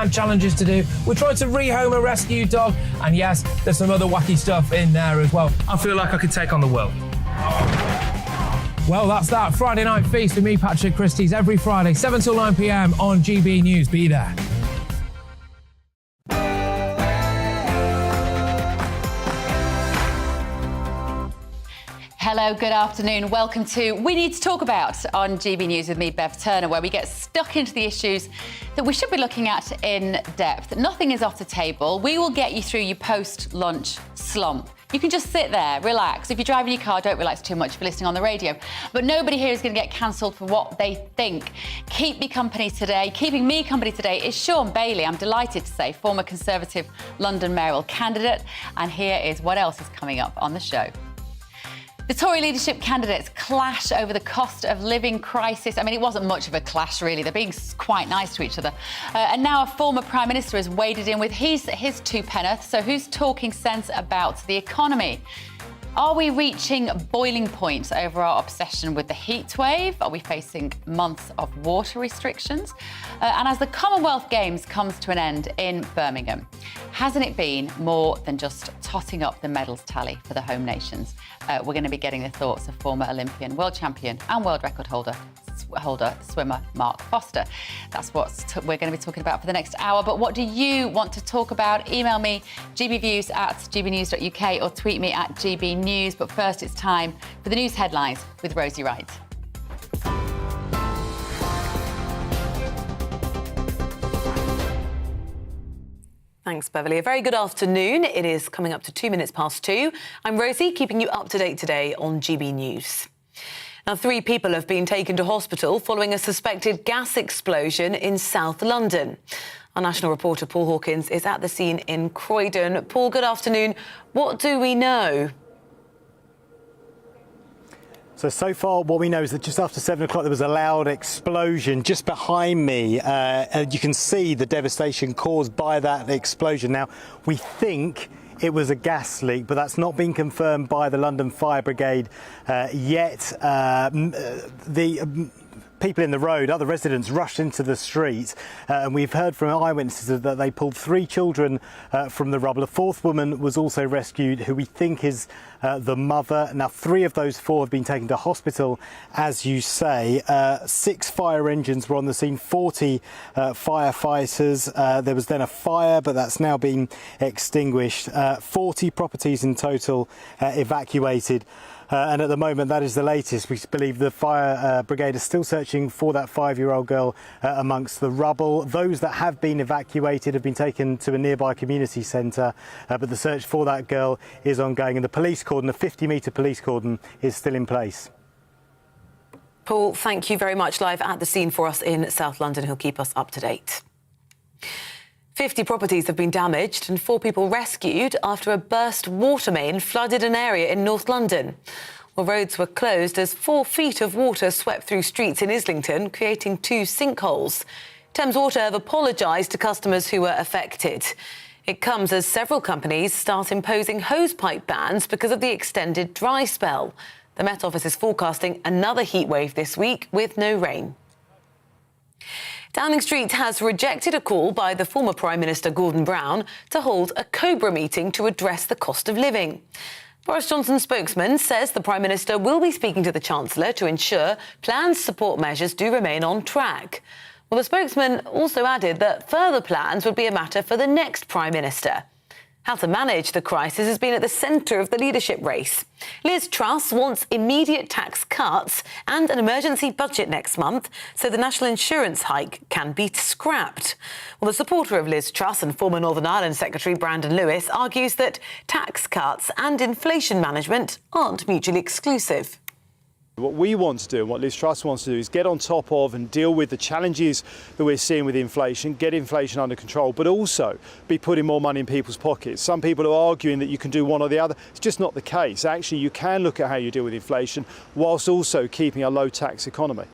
and challenges to do. We're trying to rehome a rescue dog, and yes, there's some other wacky stuff in there as well. I feel like I could take on the world. Well, that's that. Friday Night Feast with me, Patrick Christie's, every Friday, 7 till 9 p.m. on GB News. Be there. Hello, good afternoon. Welcome to We Need to Talk About on GB News with me, Bev Turner, where we get stuck into the issues that we should be looking at in depth. Nothing is off the table. We will get you through your post-lunch slump. You can just sit there, relax. If you're driving your car, don't relax too much if you're listening on the radio. But nobody here is going to get cancelled for what they think. Keeping me company today is Sean Bailey, I'm delighted to say, former Conservative London mayoral candidate. And here is what else is coming up on the show. The Tory leadership candidates clash over the cost of living crisis. I mean, it wasn't much of a clash, really. They're being quite nice to each other. And now a former Prime Minister has waded in with his two penn'orth. So who's talking sense about the economy? Are we reaching boiling points over our obsession with the heatwave? Are we facing months of water restrictions? And as the Commonwealth Games comes to an end in Birmingham, hasn't it been more than just totting up the medals tally for the home nations? We're going to be getting the thoughts of former Olympian, world champion and world record holder swimmer Mark Foster. That's what we're going to be talking about for the next hour. But what do you want to talk about? Email me, gbviews@gbnews.uk, or tweet me at GBNews. But first, it's time for the news headlines with Rosie Wright. Thanks, Beverly. A very good afternoon. It is coming up to 2 minutes past 2. I'm Rosie, keeping you up to date today on GB News. Now, 3 people have been taken to hospital following a suspected gas explosion in South London. Our national reporter Paul Hawkins is at the scene in Croydon. Paul, good afternoon. What do we know? So far, what we know is that just after 7 o'clock, there was a loud explosion just behind me. And you can see the devastation caused by that explosion. Now, we think it was a gas leak, but that's not been confirmed by the London Fire Brigade yet. People in the road, other residents rushed into the street, and we've heard from eyewitnesses that they pulled 3 children from the rubble. A 4th woman was also rescued, who we think is the mother. Now, 3 of those 4 have been taken to hospital, as you say. 6 fire engines were on the scene, 40 firefighters. There was then a fire, but that's now been extinguished. 40 properties in total evacuated. And at the moment, that is the latest. We believe the fire brigade is still searching for that 5-year-old girl amongst the rubble. Those that have been evacuated have been taken to a nearby community centre, but the search for that girl is ongoing, and the police cordon, a 50-metre police cordon, is still in place. Paul, thank you very much. Live at the scene for us in South London. He'll keep us up to date. 50 properties have been damaged and 4 people rescued after a burst water main flooded an area in North London. Well, roads were closed as 4 feet of water swept through streets in Islington, creating 2 sinkholes. Thames Water have apologised to customers who were affected. It comes as several companies start imposing hosepipe bans because of the extended dry spell. The Met Office is forecasting another heatwave this week with no rain. Downing Street has rejected a call by the former Prime Minister Gordon Brown to hold a Cobra meeting to address the cost of living. Boris Johnson's spokesman says the Prime Minister will be speaking to the Chancellor to ensure planned support measures do remain on track. Well, the spokesman also added that further plans would be a matter for the next Prime Minister. How to manage the crisis has been at the centre of the leadership race. Liz Truss wants immediate tax cuts and an emergency budget next month so the national insurance hike can be scrapped. Well, the supporter of Liz Truss and former Northern Ireland Secretary Brandon Lewis argues that tax cuts and inflation management aren't mutually exclusive. What we want to do, and what Liz Truss wants to do, is get on top of and deal with the challenges that we're seeing with inflation, get inflation under control, but also be putting more money in people's pockets. Some people are arguing that you can do one or the other. It's just not the case. Actually, you can look at how you deal with inflation whilst also keeping a low-tax economy.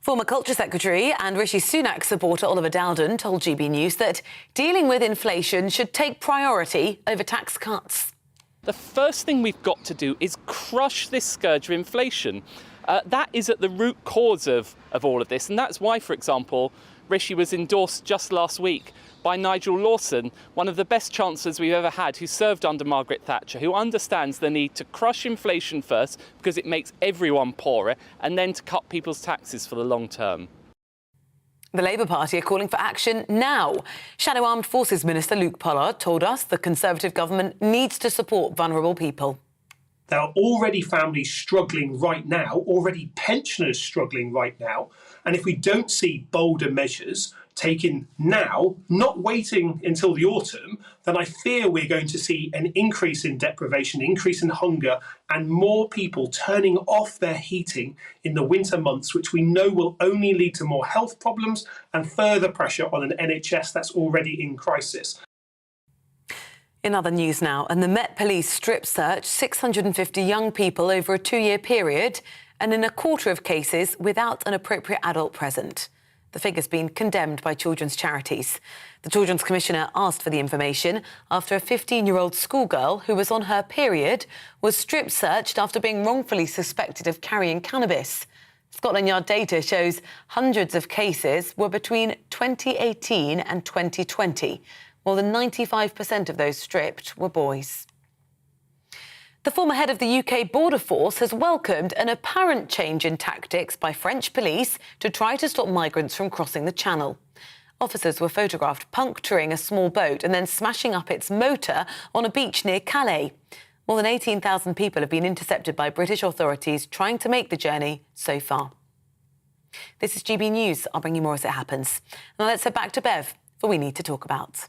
Former Culture Secretary and Rishi Sunak supporter Oliver Dowden told GB News that dealing with inflation should take priority over tax cuts. The first thing we've got to do is crush this scourge of inflation. That is at the root cause of all of this. And that's why, for example, Rishi was endorsed just last week by Nigel Lawson, one of the best chancellors we've ever had, who served under Margaret Thatcher, who understands the need to crush inflation first because it makes everyone poorer, and then to cut people's taxes for the long term. The Labour Party are calling for action now. Shadow Armed Forces Minister Luke Pollard told us the Conservative government needs to support vulnerable people. There are already families struggling right now, already pensioners struggling right now. And if we don't see bolder measures taken now, not waiting until the autumn, then I fear we're going to see an increase in deprivation, increase in hunger, and more people turning off their heating in the winter months, which we know will only lead to more health problems and further pressure on an NHS that's already in crisis. In other news now, and the Met Police strip searched 650 young people over a 2-year period, and in a quarter of cases without an appropriate adult present. The figure's been condemned by children's charities. The Children's Commissioner asked for the information after a 15-year-old schoolgirl who was on her period was strip searched after being wrongfully suspected of carrying cannabis. Scotland Yard data shows hundreds of cases were between 2018 and 2020. More than 95% of those stripped were boys. The former head of the UK Border Force has welcomed an apparent change in tactics by French police to try to stop migrants from crossing the Channel. Officers were photographed puncturing a small boat and then smashing up its motor on a beach near Calais. More than 18,000 people have been intercepted by British authorities trying to make the journey so far. This is GB News. I'll bring you more as it happens. Now let's head back to Bev for We Need to Talk About.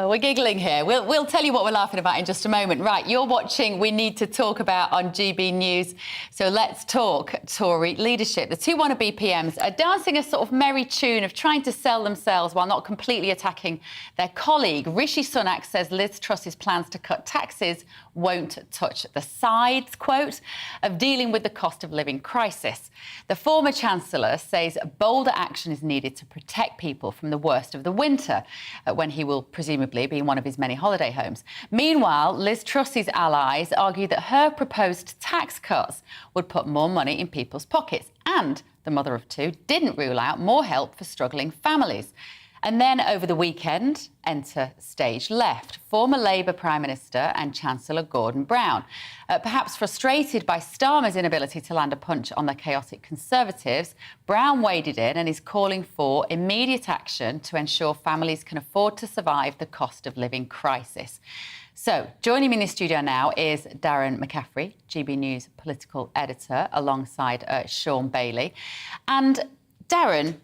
We're giggling here. We'll tell you what we're laughing about in just a moment. Right, you're watching We Need to Talk About on GB News. So let's talk Tory leadership. The two wannabe PMs are dancing a sort of merry tune of trying to sell themselves while not completely attacking their colleague. Rishi Sunak says Liz Truss's plans to cut taxes won't touch the sides, quote, of dealing with the cost of living crisis. The former Chancellor says bolder action is needed to protect people from the worst of the winter, when he will presumably be in one of his many holiday homes. Meanwhile, Liz Truss's allies argue that her proposed tax cuts would put more money in people's pockets, and the mother of two didn't rule out more help for struggling families. And then over the weekend, enter stage left, former Labour Prime Minister and Chancellor Gordon Brown. Perhaps frustrated by Starmer's inability to land a punch on the chaotic Conservatives, Brown waded in and is calling for immediate action to ensure families can afford to survive the cost of living crisis. So, joining me in the studio now is Darren McCaffrey, GB News political editor, alongside Sean Bailey. And Darren,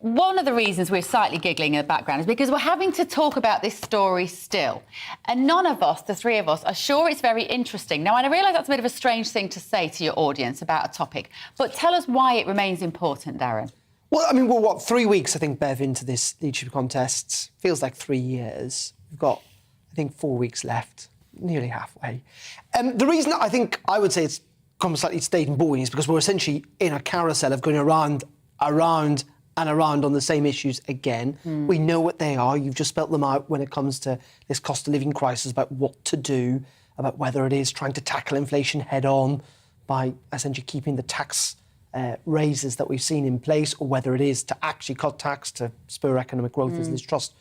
one of the reasons we're slightly giggling in the background is because we're having to talk about this story still. And none of us, the three of us, are sure it's very interesting. Now, I realise that's a bit of a strange thing to say to your audience about a topic, but tell us why it remains important, Darren. Well, I mean, we're, 3 weeks, I think, Bev, into this leadership contest. Feels like 3 years. We've got, I think, 4 weeks left, nearly halfway. The reason I think I would say it's come slightly stayed and boring is because we're essentially in a carousel of going around and around on the same issues again. We know what they are. You've just spelt them out when it comes to this cost of living crisis, about what to do, about whether it is trying to tackle inflation head on by essentially keeping the tax raises that we've seen in place, or whether it is to actually cut tax to spur economic growth, as Liz Truss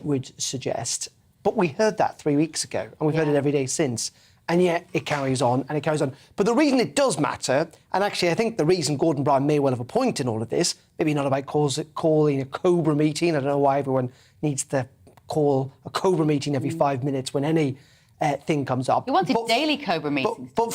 would suggest. But we heard that 3 weeks ago, and we've heard it every day since. And yet it carries on and it carries on. But the reason it does matter, and actually I think the reason Gordon Brown may well have a point in all of this, maybe not about calling a Cobra meeting. I don't know why everyone needs to call a Cobra meeting every 5 minutes when any thing comes up. He wanted daily Cobra meetings. But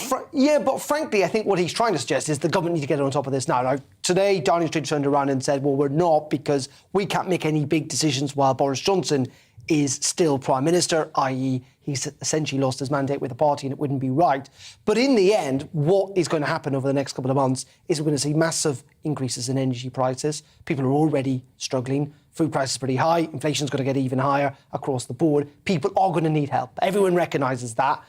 frankly, I think what he's trying to suggest is the government need to get on top of this now. Today, Downing Street turned around and said, well, we're not, because we can't make any big decisions while Boris Johnson is still Prime Minister, i.e. he's essentially lost his mandate with the party and it wouldn't be right. But in the end, what is going to happen over the next couple of months is we're going to see massive increases in energy prices. People are already struggling. Food prices are pretty high. Inflation's going to get even higher across the board. People are going to need help. Everyone recognises that.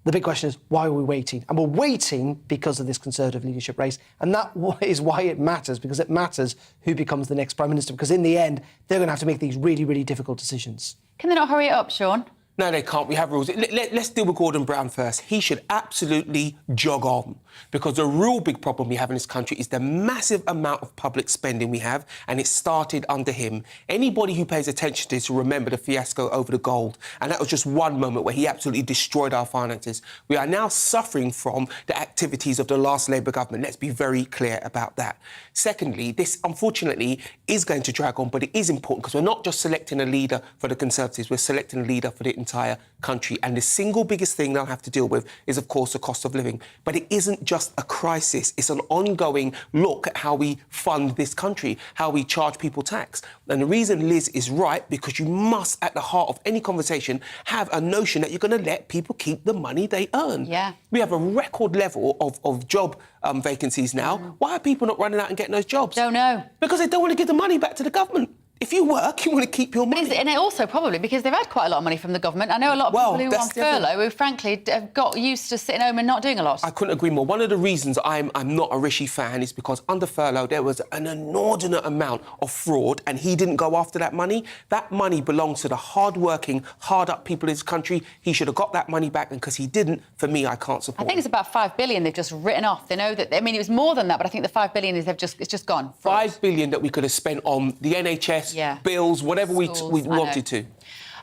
The big question is, why are we waiting? And we're waiting because of this Conservative leadership race. And that is why it matters, because it matters who becomes the next Prime Minister, because in the end, they're going to have to make these really, really difficult decisions. Can they not hurry it up, Sean? No, they can't. We have rules. Let's deal with Gordon Brown first. He should absolutely jog on, because the real big problem we have in this country is the massive amount of public spending we have, and it started under him. Anybody who pays attention to this will remember the fiasco over the gold, and that was just one moment where he absolutely destroyed our finances. We are now suffering from the activities of the last Labour government. Let's be very clear about that. Secondly, this, unfortunately, is going to drag on, but it is important because we're not just selecting a leader for the Conservatives, we're selecting a leader for the entire country. And the single biggest thing they'll have to deal with is, of course, the cost of living. But it isn't just a crisis. It's an ongoing look at how we fund this country, how we charge people tax. And the reason Liz is right, because you must, at the heart of any conversation, have a notion that you're going to let people keep the money they earn. Yeah. We have a record level of job vacancies now. Why are people not running out and getting those jobs? Don't know. Because they don't want to give the money back to the government. If you work, you want to keep your money. And it also probably because they've had quite a lot of money from the government. I know a lot of people who are on furlough who, frankly, have got used to sitting home and not doing a lot. I couldn't agree more. One of the reasons I'm not a Rishi fan is because under furlough there was an inordinate amount of fraud, and he didn't go after that money. That money belongs to the hard-working, hard-up people in this country. He should have got that money back, and because he didn't, for me, I can't support. I think it's about $5 billion they've just written off. They know that. I mean, it was more than that, but I think the $5 billion is it's just gone. $5 billion that we could have spent on the NHS, bills, whatever we wanted to.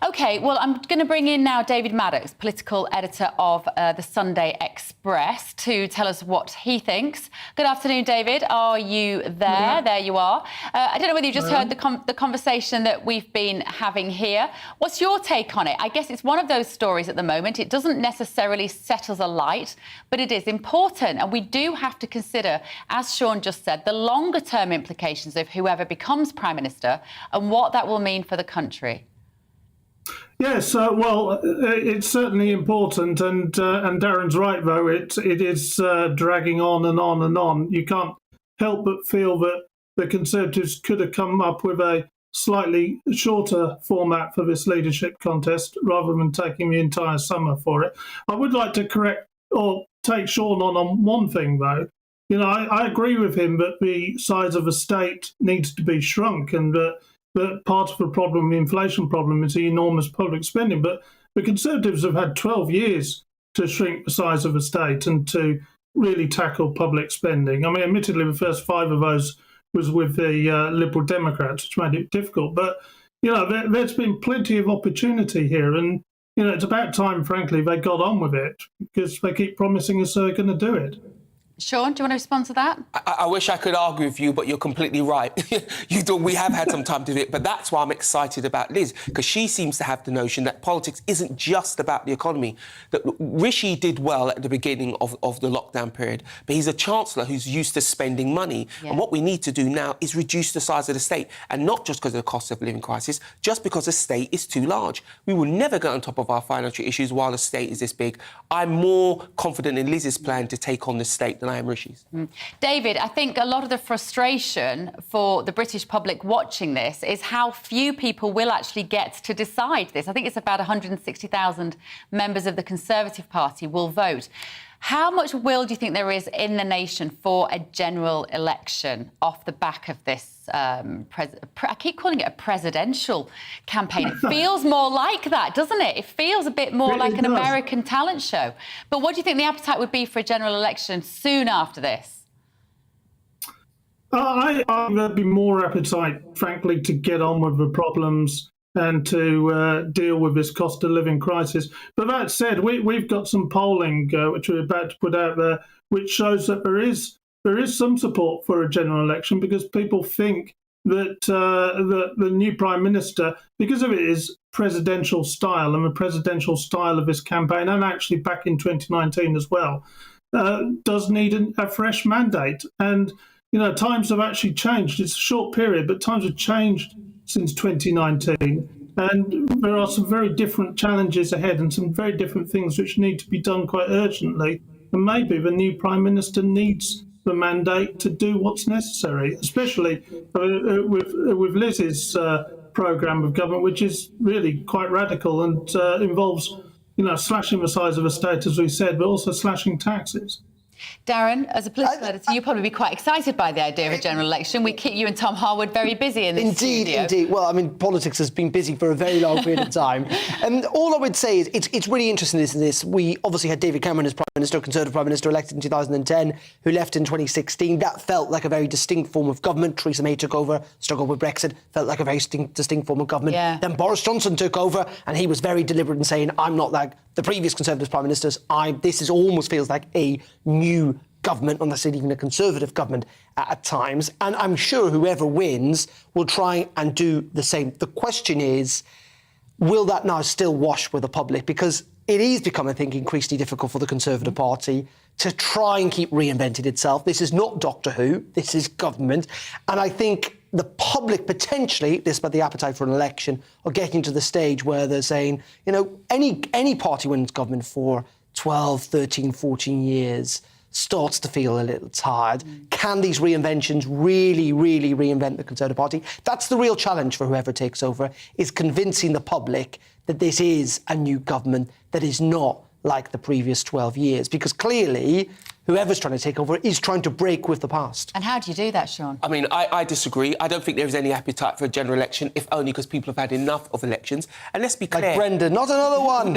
OK, well, I'm going to bring in now David Maddox, political editor of the Sunday Express, to tell us what he thinks. Good afternoon, David. Are you there? Yeah. There you are. I don't know whether you just heard the conversation that we've been having here. What's your take on it? I guess it's one of those stories at the moment. It doesn't necessarily set us alight, but it is important. And we do have to consider, as Sean just said, the longer-term implications of whoever becomes Prime Minister and what that will mean for the country. Yes, well, it's certainly important, and Darren's right, though. It is dragging on and on and on. You can't help but feel that the Conservatives could have come up with a slightly shorter format for this leadership contest rather than taking the entire summer for it. I would like to correct or take Sean on one thing, though. You know, I agree with him that the size of a state needs to be shrunk, and that part of the problem, the inflation problem, is the enormous public spending. But the Conservatives have had 12 years to shrink the size of the state and to really tackle public spending. I mean, admittedly, the first 5 of those was with the Liberal Democrats, which made it difficult. But, you know, there's been plenty of opportunity here. And, you know, it's about time, frankly, they got on with it, because they keep promising us they're going to do it. Sean, do you want to respond to that? I wish I could argue with you, but you're completely right. We have had some time to do it, but that's why I'm excited about Liz, because she seems to have the notion that politics isn't just about the economy. That Rishi did well at the beginning of the lockdown period, but he's a chancellor who's used to spending money. Yeah. And what we need to do now is reduce the size of the state, and not just because of the cost of living crisis, just because the state is too large. We will never get on top of our financial issues while the state is this big. I'm more confident in Liz's plan to take on the state than I am Rishi's. David, I think a lot of the frustration for the British public watching this is how few people will actually get to decide this. I think it's about 160,000 members of the Conservative Party will vote. How much will do you think there is in the nation for a general election off the back of this? I keep calling it a presidential campaign. It feels more like that, doesn't it? It feels a bit more like an American talent show. But what do you think the appetite would be for a general election soon after this? I think there'd be more appetite, frankly, to get on with the problems and to deal with this cost of living crisis. But that said, we've got some polling which we're about to put out there, which shows that there is some support for a general election, because people think that the new Prime Minister, because of his presidential style and the presidential style of his campaign, and actually back in 2019 as well, does need a fresh mandate. And, you know, times have actually changed. It's a short period, but times have changed since 2019. And there are some very different challenges ahead and some very different things which need to be done quite urgently. And maybe the new Prime Minister needs the mandate to do what's necessary, especially with Liz's programme of government, which is really quite radical and involves slashing the size of a state, as we said, but also slashing taxes. Darren, as a political editor, you'll probably be quite excited by the idea of a general election. We keep you and Tom Harwood very busy in this studio. Indeed. Well, I mean, politics has been busy for a very long period of time. And all I would say is it's really interesting in this. We obviously had David Cameron as Prime Minister, Conservative Prime Minister, elected in 2010, who left in 2016. That felt like a very distinct form of government. Theresa May took over, struggled with Brexit, felt like a very distinct form of government. Yeah. Then Boris Johnson took over, and he was very deliberate in saying, I'm not like the previous Conservative Prime Ministers. This is almost feels like a new government, not necessarily even a Conservative government at times. And I'm sure whoever wins will try and do the same. The question is, will that now still wash with the public? Because it is becoming, I think, increasingly difficult for the Conservative Party to try and keep reinventing itself. This is not Doctor Who. This is government. And I think the public potentially, despite the appetite for an election, are getting to the stage where they're saying, any party wins government for 12, 13, 14 years starts to feel a little tired. Can these reinventions really, really reinvent the Conservative Party? That's the real challenge for whoever takes over, is convincing the public that this is a new government that is not like the previous 12 years. Because clearly, whoever's trying to take over is trying to break with the past. And how do you do that, Sean? I mean, I disagree. I don't think there is any appetite for a general election, if only because people have had enough of elections. And let's be clear... Like Brendan, not another one!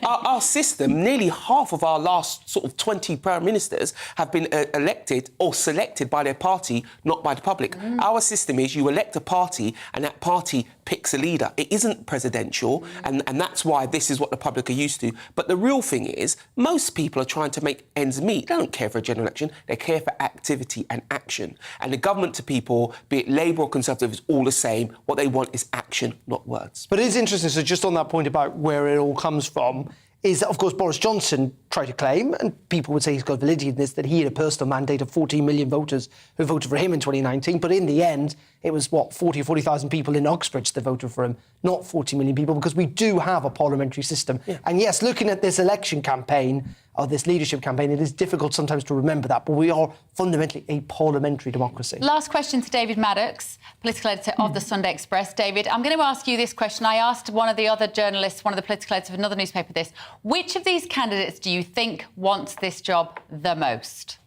Our system, nearly half of our last sort of 20 prime ministers have been elected or selected by their party, not by the public. Our system is you elect a party and that party picks a leader. It isn't presidential, and that's why this is what the public are used to. But the real thing is, most people are trying to make ends meet. They don't care for a general election. They care for activity and action. And the government to people, be it Labour or Conservative, is all the same. What they want is action, not words. But it is interesting, so just on that point about where it all comes from, is that, of course, Boris Johnson tried to claim, and people would say he's got validity in this, that he had a personal mandate of 14 million voters who voted for him in 2019. But in the end, it was, 40 or 40,000 people in Uxbridge that voted for him, not 40 million people, because we do have a parliamentary system. Yeah. And yes, looking at this election campaign, or this leadership campaign, it is difficult sometimes to remember that, but we are fundamentally a parliamentary democracy. Last question to David Maddox, political editor of the Sunday Express. David, I'm going to ask you this question. I asked one of the other journalists, one of the political editors of another newspaper this. Which of these candidates do you think wants this job the most?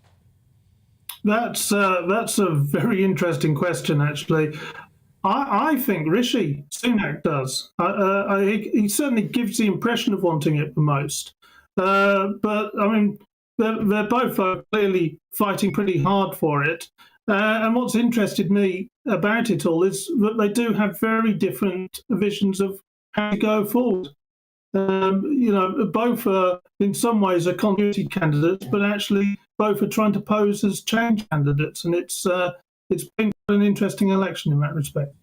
That's a very interesting question, actually. I think Rishi Sunak does. He certainly gives the impression of wanting it the most. But, I mean, they're both clearly fighting pretty hard for it. And what's interested me about it all is that they do have very different visions of how to go forward. Both are, in some ways, are continuity candidates, but actually both are trying to pose as change candidates. And it's been an interesting election in that respect.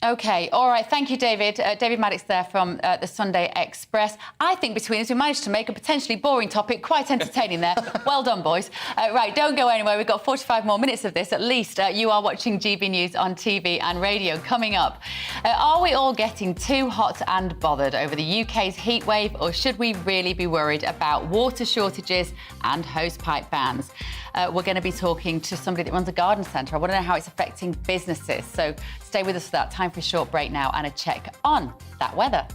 OK, all right. Thank you, David. David Maddox there from the Sunday Express. I think between us we managed to make a potentially boring topic quite entertaining there. Well done, boys. Right, don't go anywhere. We've got 45 more minutes of this. At least you are watching GB News on TV and radio. Coming up, are we all getting too hot and bothered over the UK's heatwave, or should we really be worried about water shortages and hosepipe bans? We're going to be talking to somebody that runs a garden centre. I want to know how it's affecting businesses. So stay with us for that. Time for a short break now and a check on that weather.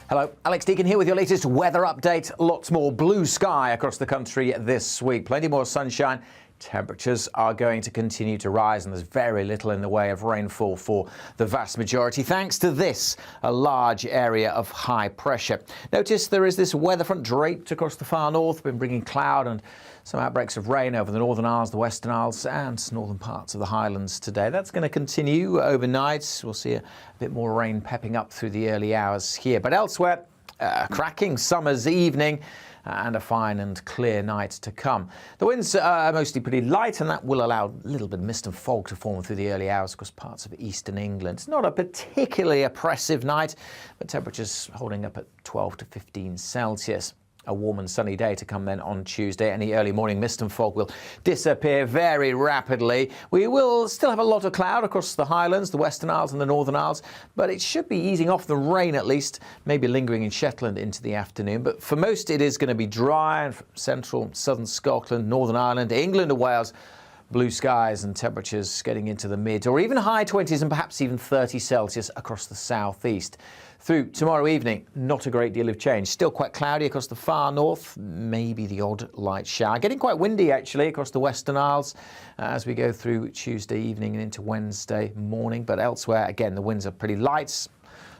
Hello, Alex Deakin here with your latest weather update. Lots more blue sky across the country this week. Plenty more sunshine. Temperatures are going to continue to rise, and there's very little in the way of rainfall for the vast majority, thanks to this, a large area of high pressure. Notice there is this weather front draped across the far north, been bringing cloud and some outbreaks of rain over the Northern Isles, the Western Isles and northern parts of the Highlands today. That's going to continue overnight. We'll see a bit more rain pepping up through the early hours here. But elsewhere, a cracking summer's evening and a fine and clear night to come. The winds are mostly pretty light, and that will allow a little bit of mist and fog to form through the early hours across parts of eastern England. It's not a particularly oppressive night, but temperatures holding up at 12 to 15 Celsius. A warm and sunny day to come then on Tuesday. Any early morning mist and fog will disappear very rapidly. We will still have a lot of cloud across the Highlands, the Western Isles and the Northern Isles, but it should be easing off the rain at least, maybe lingering in Shetland into the afternoon. But for most it is going to be dry, and central, southern Scotland, Northern Ireland, England and Wales, blue skies and temperatures getting into the mid or even high 20s and perhaps even 30 Celsius across the southeast. Through tomorrow evening, not a great deal of change. Still quite cloudy across the far north, maybe the odd light shower. Getting quite windy, actually, across the Western Isles as we go through Tuesday evening and into Wednesday morning. But elsewhere, again, the winds are pretty light.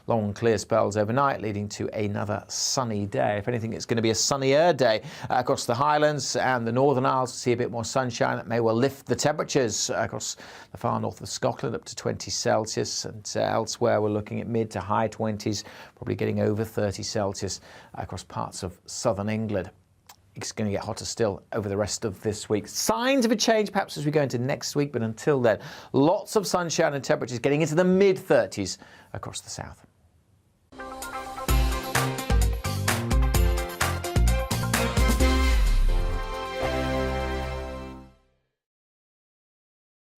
Long clear spells overnight, leading to another sunny day. If anything, it's going to be a sunnier day across the Highlands and the Northern Isles. See a bit more sunshine. That may well lift the temperatures across the far north of Scotland up to 20 Celsius. And elsewhere, we're looking at mid to high 20s, probably getting over 30 Celsius across parts of southern England. It's going to get hotter still over the rest of this week. Signs of a change perhaps as we go into next week, but until then, lots of sunshine and temperatures getting into the mid-30s across the south.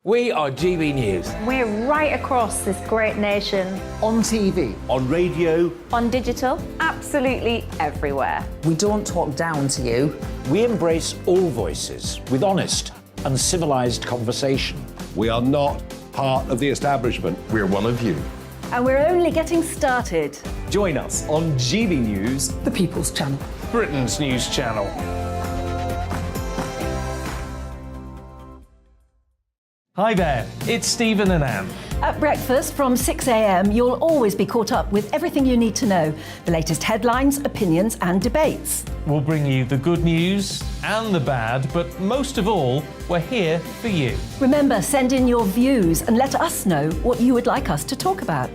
We are GB News. We're right across this great nation. On TV. On radio. On digital. Absolutely everywhere. We don't talk down to you. We embrace all voices with honest and civilised conversation. We are not part of the establishment. We're one of you. And we're only getting started. Join us on GB News, the People's Channel, Britain's news channel. Hi there, it's Stephen and Anne. At breakfast from 6 a.m, you'll always be caught up with everything you need to know, the latest headlines, opinions and debates. We'll bring you the good news and the bad, but most of all, we're here for you. Remember, send in your views and let us know what you would like us to talk about.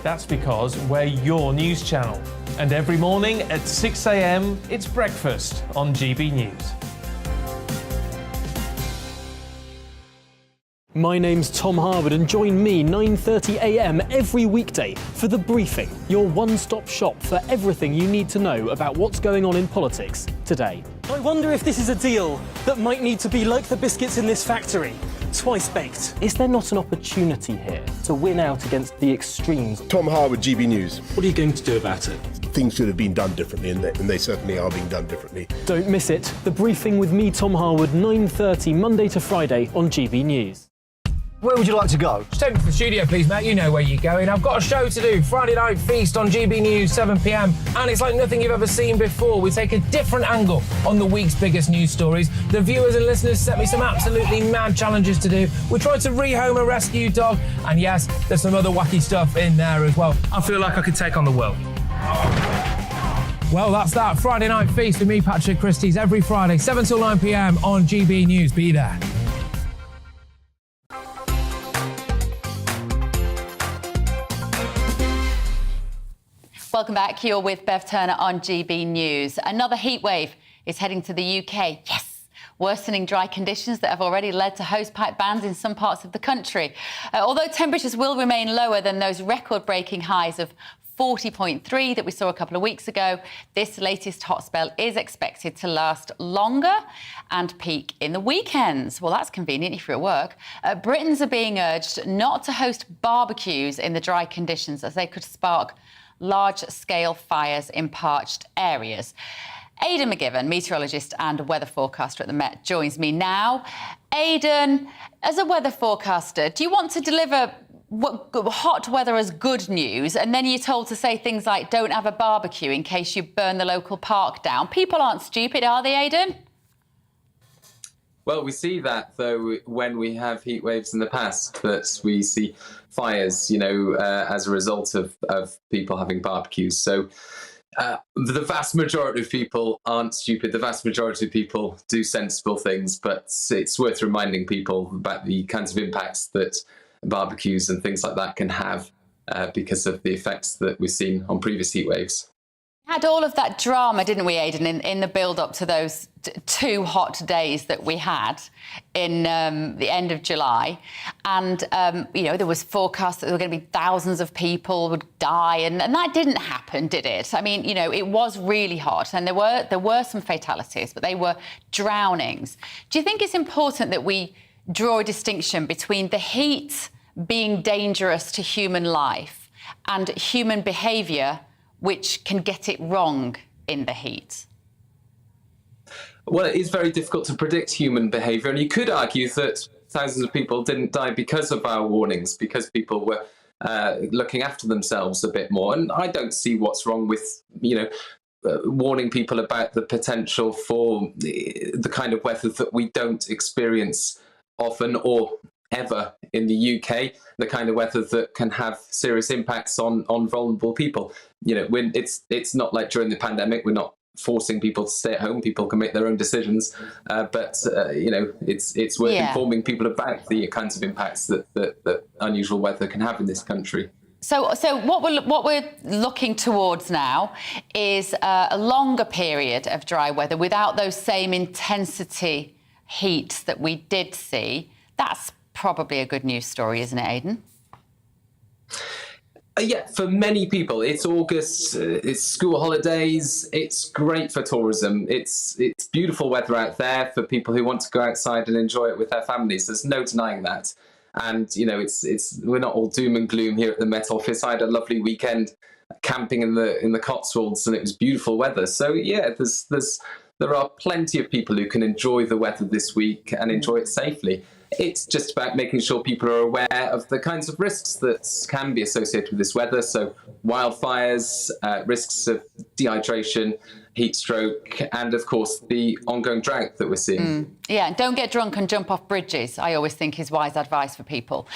That's because we're your news channel. And every morning at 6 a.m, it's breakfast on GB News. My name's Tom Harwood and join me 9:30 a.m. every weekday for The Briefing, your one-stop shop for everything you need to know about what's going on in politics today. I wonder if this is a deal that might need to be like the biscuits in this factory, twice baked. Is there not an opportunity here to win out against the extremes? Tom Harwood, GB News. What are you going to do about it? Things should have been done differently, and they certainly are being done differently. Don't miss it. The Briefing with me, Tom Harwood, 9:30 Monday to Friday on GB News. Where would you like to go? Just take me to the studio, please, mate. You know where you're going. I've got a show to do. Friday Night Feast on GB News, 7 p.m. And it's like nothing you've ever seen before. We take a different angle on the week's biggest news stories. The viewers and listeners set me some absolutely mad challenges to do. We tried to rehome a rescue dog. And yes, there's some other wacky stuff in there as well. I feel like I could take on the world. Well, that's that. Friday Night Feast with me, Patrick Christie's, every Friday, 7 till 9 p.m. on GB News. Be there. Welcome back. You're with Bev Turner on GB News. Another heatwave is heading to the UK. Yes! Worsening dry conditions that have already led to hosepipe bans in some parts of the country. Although temperatures will remain lower than those record-breaking highs of 40.3 that we saw a couple of weeks ago, this latest hot spell is expected to last longer and peak in the weekends. Well, that's convenient if you're at work. Britons are being urged not to host barbecues in the dry conditions as they could spark large-scale fires in parched areas. Aidan McGivern, meteorologist and weather forecaster at the Met, joins me now. Aidan, as a weather forecaster, do you want to deliver hot weather as good news, and then you're told to say things like don't have a barbecue in case you burn the local park down? People aren't stupid, are they, Aidan? Well, we see that, though, when we have heat waves in the past, that we see fires, as a result of people having barbecues. So the vast majority of people aren't stupid. The vast majority of people do sensible things, but it's worth reminding people about the kinds of impacts that barbecues and things like that can have because of the effects that we've seen on previous heat waves. Had all of that drama, didn't we, Aidan, in the build-up to those two hot days that we had in the end of July. And, there was forecast that there were going to be thousands of people would die, and that didn't happen, did it? I mean, it was really hot, and there were some fatalities, but they were drownings. Do you think it's important that we draw a distinction between the heat being dangerous to human life and human behaviour which can get it wrong in the heat? Well, it is very difficult to predict human behaviour, and you could argue that thousands of people didn't die because of our warnings, because people were looking after themselves a bit more. And I don't see what's wrong with, warning people about the potential for the kind of weather that we don't experience often or ever in the UK, the kind of weather that can have serious impacts on vulnerable people. When it's not like during the pandemic, we're not forcing people to stay at home. People can make their own decisions, but it's worth informing people about the kinds of impacts that unusual weather can have in this country. So what we're looking towards now is a longer period of dry weather without those same intensity heats that we did see. That's probably a good news story, isn't it, Aidan? Yeah, for many people, it's August, it's school holidays, it's great for tourism, it's beautiful weather out there for people who want to go outside and enjoy it with their families. There's no denying that. And, we're not all doom and gloom here at the Met Office. I had a lovely weekend camping in the Cotswolds and it was beautiful weather. So, yeah, there are plenty of people who can enjoy the weather this week and enjoy it safely. It's just about making sure people are aware of the kinds of risks that can be associated with this weather. So wildfires, risks of dehydration, heat stroke, and of course the ongoing drought that we're seeing. Yeah, and don't get drunk and jump off bridges, I always think is wise advice for people.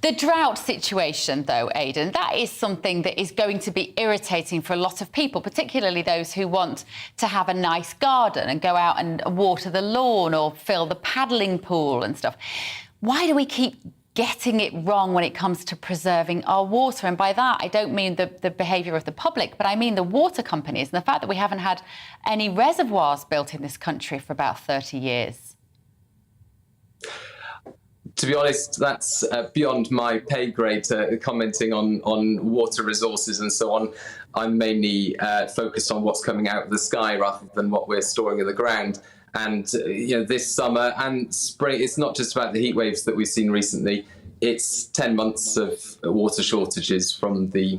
The drought situation, though, Aidan, that is something that is going to be irritating for a lot of people, particularly those who want to have a nice garden and go out and water the lawn or fill the paddling pool and stuff. Why do we keep getting it wrong when it comes to preserving our water? And by that, I don't mean the behaviour of the public, but I mean the water companies and the fact that we haven't had any reservoirs built in this country for about 30 years. To be honest, that's beyond my pay grade, commenting on water resources and so on. I'm mainly focused on what's coming out of the sky rather than what we're storing in the ground. And, this summer and spring, it's not just about the heat waves that we've seen recently. It's 10 months of water shortages from the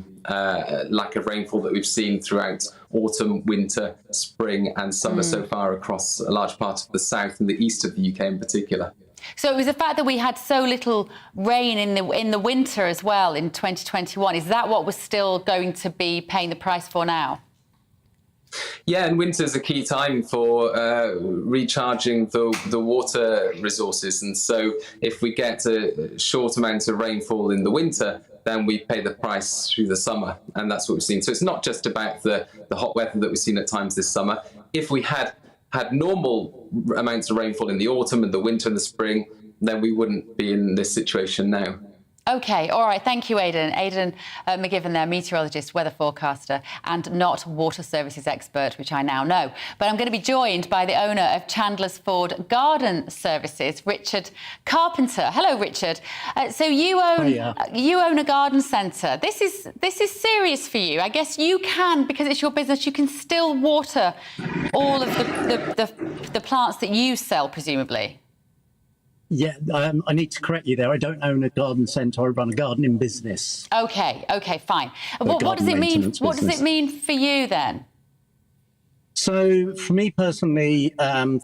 lack of rainfall that we've seen throughout autumn, winter, spring and summer so far across a large part of the south and the east of the UK in particular. So it was the fact that we had so little rain in the winter as well in 2021. Is that what we're still going to be paying the price for now? Yeah, and winter's a key time for recharging the water resources. And so if we get a short amount of rainfall in the winter, then we pay the price through the summer. And that's what we've seen. So it's not just about the hot weather that we've seen at times this summer. If we had normal amounts of rainfall in the autumn and the winter and the spring, then we wouldn't be in this situation now. OK, all right. Thank you, Aidan. Aidan McGivern there, meteorologist, weather forecaster and not water services expert, which I now know. But I'm going to be joined by the owner of Chandler's Ford Garden Services, Richard Carpenter. Hello, Richard. So you own a garden centre. This is serious for you. I guess you can, because it's your business, you can still water all of the plants that you sell, presumably. Yeah, I need to correct you there. I don't own a garden centre. I run a gardening business. OK, fine. What does it mean? What does it mean for you then? So, for me personally,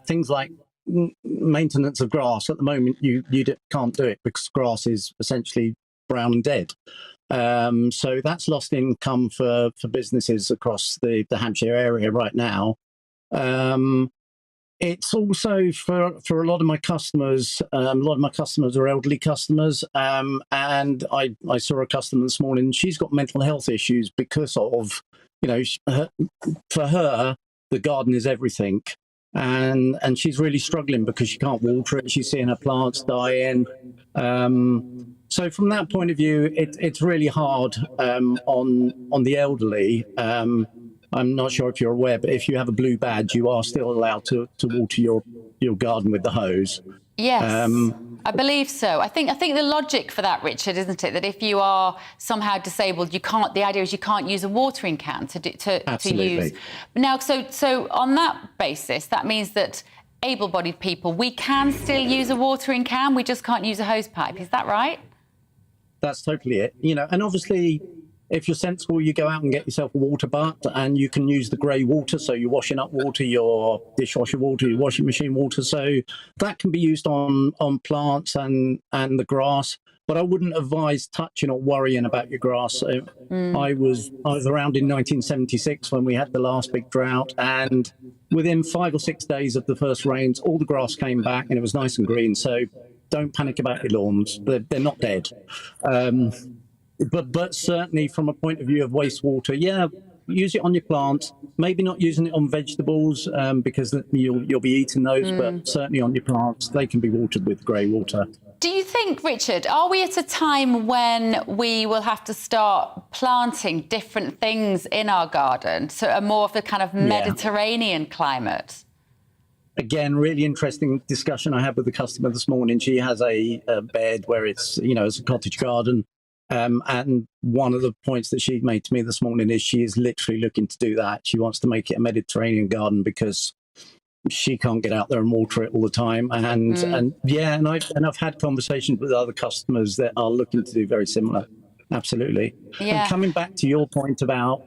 things like maintenance of grass at the moment, you can't do it because grass is essentially brown and dead. So that's lost income for businesses across the Hampshire area right now. It's also for a lot of my customers. A lot of my customers are elderly customers, and I saw a customer this morning. She's got mental health issues because of, for her the garden is everything, and she's really struggling because she can't water it. She's seeing her plants dying. So from that point of view, it's really hard on the elderly. I'm not sure if you're aware, but if you have a blue badge, you are still allowed to water your garden with the hose. Yes, I believe so. I think the logic for that, Richard, isn't it, that if you are somehow disabled, you can't. The idea is you can't use a watering can to use. Now, so on that basis, that means that able-bodied people, we can still use a watering can. We just can't use a hose pipe. Is that right? That's totally it. And obviously, if you're sensible, you go out and get yourself a water butt, and you can use the grey water. So you're washing up water, your dishwasher water, your washing machine water. So that can be used on plants and the grass. But I wouldn't advise touching or worrying about your grass. I was around in 1976 when we had the last big drought, and within 5 or 6 days of the first rains, all the grass came back and it was nice and green. So don't panic about your lawns; they're not dead. But certainly from a point of view of wastewater, yeah, use it on your plants. Maybe not using it on vegetables because you'll be eating those, but certainly on your plants, they can be watered with grey water. Do you think, Richard, are we at a time when we will have to start planting different things in our garden, so more of the kind of Mediterranean climate? Again, really interesting discussion I had with the customer this morning. She has a bed where it's, it's a cottage garden. And one of the points that she made to me this morning is she is literally looking to do that. She wants to make it a Mediterranean garden because she can't get out there and water it all the time. And I've had conversations with other customers that are looking to do very similar. Absolutely. Yeah. And coming back to your point about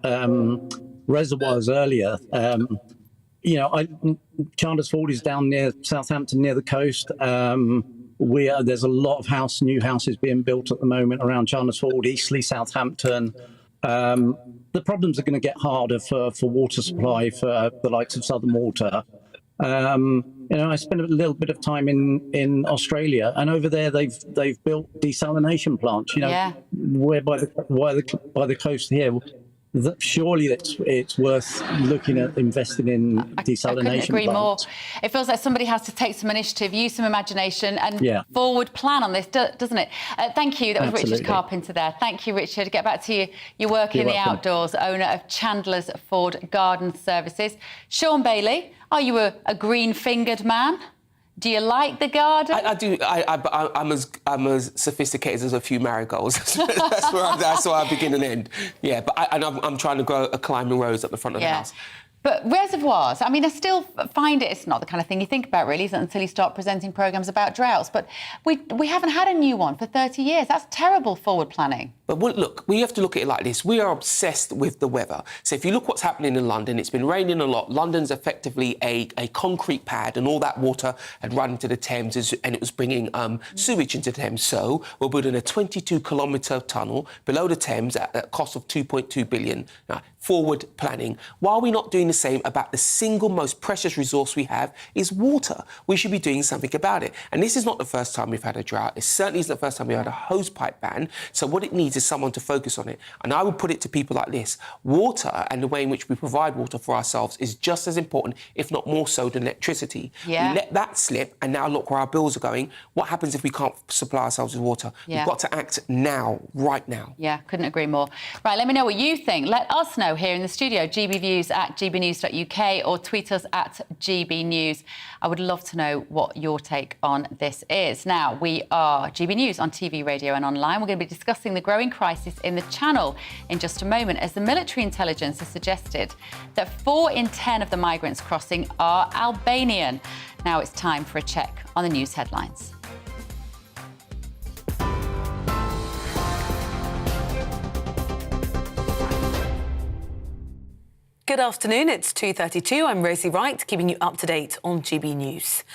reservoirs earlier, Chandler's Ford is down near Southampton, near the coast. There's a lot of new houses being built at the moment around Chandler's Ford, Eastleigh, Southampton. The problems are going to get harder for water supply for the likes of Southern Water. I spent a little bit of time in Australia, and over there they've built desalination plants. Where by the coast here. Surely it's worth looking at investing in desalination. I couldn't agree plants. more. It feels like somebody has to take some initiative, use some imagination and forward plan on this, doesn't it? Thank you. That was Absolutely. Richard Carpenter there. Thank you, Richard. Get back to you. You work in the outdoors, owner of Chandler's Ford Garden Services. Sean Bailey, are you a green-fingered man? Do you like the garden? I do. I'm as sophisticated as a few marigolds. that's where I begin and end. Yeah, but I'm trying to grow a climbing rose at the front of the house. But reservoirs, I mean, I still find it's not the kind of thing you think about, really, isn't it, until you start presenting programmes about droughts. But we haven't had a new one for 30 years. That's terrible forward planning. But look, we have to look at it like this. We are obsessed with the weather. So if you look what's happening in London, it's been raining a lot. London's effectively a concrete pad, and all that water had run into the Thames, and it was bringing sewage into the Thames. So we're building a 22-kilometre tunnel below the Thames at a cost of £2.2 billion. Now, forward planning. Why are we not doing the same about the single most precious resource we have is water? We should be doing something about it. And this is not the first time we've had a drought. It certainly isn't the first time we've had a hosepipe ban. So what it needs is someone to focus on it. And I would put it to people like this. Water and the way in which we provide water for ourselves is just as important, if not more so, than electricity. Yeah. We let that slip, and now look where our bills are going. What happens if we can't supply ourselves with water? Yeah. We've got to act now, right now. Yeah, couldn't agree more. Right, let me know what you think. Let us know here in the studio, gbviews at gbnews.uk, or tweet us at gbnews. I would love to know what your take on this is. Now, we are GB News on TV, radio and online. We're going to be discussing the growing crisis in the Channel in just a moment, as the military intelligence has suggested that 4 in 10 of the migrants crossing are Albanian. Now it's time for a check on the news headlines. Good afternoon, it's 2:32. I'm Rosie Wright, keeping you up to date on GB News.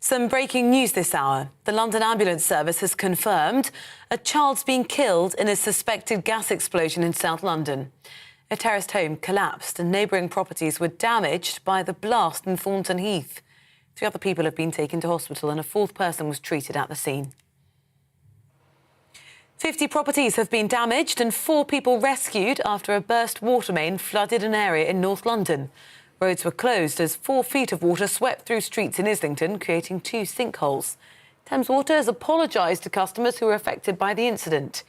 Some breaking news this hour. The London Ambulance Service has confirmed a child's been killed in a suspected gas explosion in South London. A terraced home collapsed and neighbouring properties were damaged by the blast in Thornton Heath. 3 other people have been taken to hospital and a 4th person was treated at the scene. 50 properties have been damaged and 4 people rescued after a burst water main flooded an area in North London. Roads were closed as 4 feet of water swept through streets in Islington, creating 2 sinkholes. Thames Water has apologised to customers who were affected by the incident.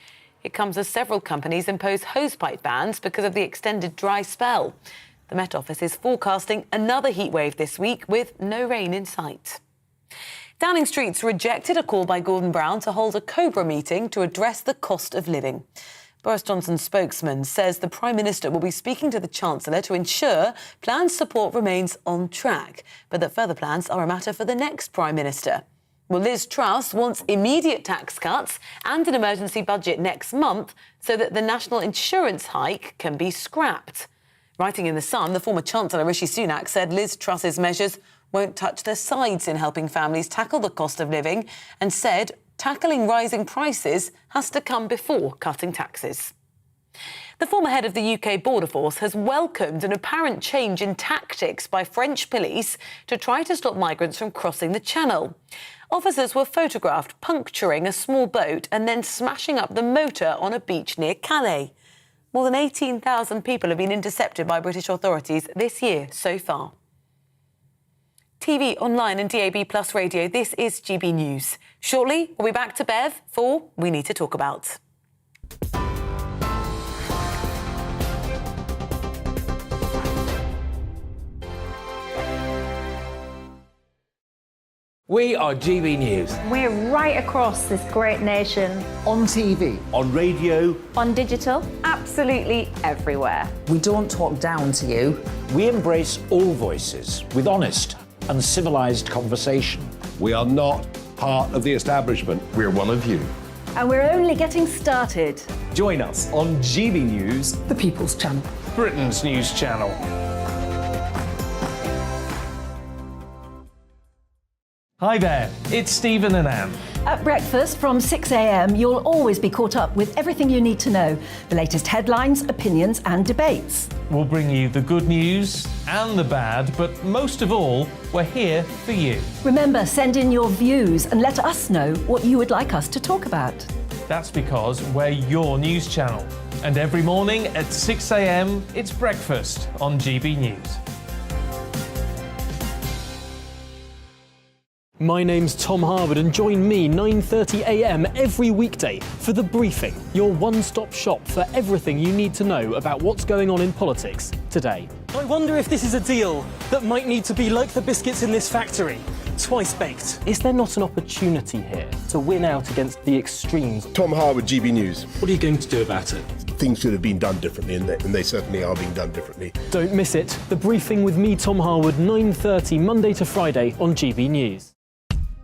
It comes as several companies impose hosepipe bans because of the extended dry spell. The Met Office is forecasting another heatwave this week with no rain in sight. Downing Street's rejected a call by Gordon Brown to hold a Cobra meeting to address the cost of living. Boris Johnson's spokesman says the Prime Minister will be speaking to the Chancellor to ensure planned support remains on track, but that further plans are a matter for the next Prime Minister. Well, Liz Truss wants immediate tax cuts and an emergency budget next month so that the national insurance hike can be scrapped. Writing in The Sun, the former Chancellor Rishi Sunak said Liz Truss's measures won't touch their sides in helping families tackle the cost of living and said tackling rising prices has to come before cutting taxes. The former head of the UK Border Force has welcomed an apparent change in tactics by French police to try to stop migrants from crossing the Channel. Officers were photographed puncturing a small boat and then smashing up the motor on a beach near Calais. More than 18,000 people have been intercepted by British authorities this year so far. TV, online and DAB Plus radio, this is GB News. Shortly, we'll be back to Bev for We Need to Talk About. We are GB News. We're right across this great nation. On TV. On radio. On digital, absolutely everywhere. We don't talk down to you. We embrace all voices with honest and civilised conversation. We are not part of the establishment. We're one of you. And we're only getting started. Join us on GB News, The People's Channel. Britain's news channel. Hi there, it's Stephen and Anne. At breakfast from 6 a.m, you'll always be caught up with everything you need to know, the latest headlines, opinions and debates. We'll bring you the good news and the bad, but most of all, we're here for you. Remember, send in your views and let us know what you would like us to talk about. That's because we're your news channel. And every morning at 6 a.m, it's breakfast on GB News. My name's Tom Harwood and join me 9:30 a.m. every weekday for The Briefing, your one-stop shop for everything you need to know about what's going on in politics today. I wonder if this is a deal that might need to be like the biscuits in this factory, twice baked. Is there not an opportunity here to win out against the extremes? Tom Harwood, GB News. What are you going to do about it? Things should have been done differently, and they certainly are being done differently. Don't miss it. The Briefing with me, Tom Harwood, 9:30 Monday to Friday on GB News.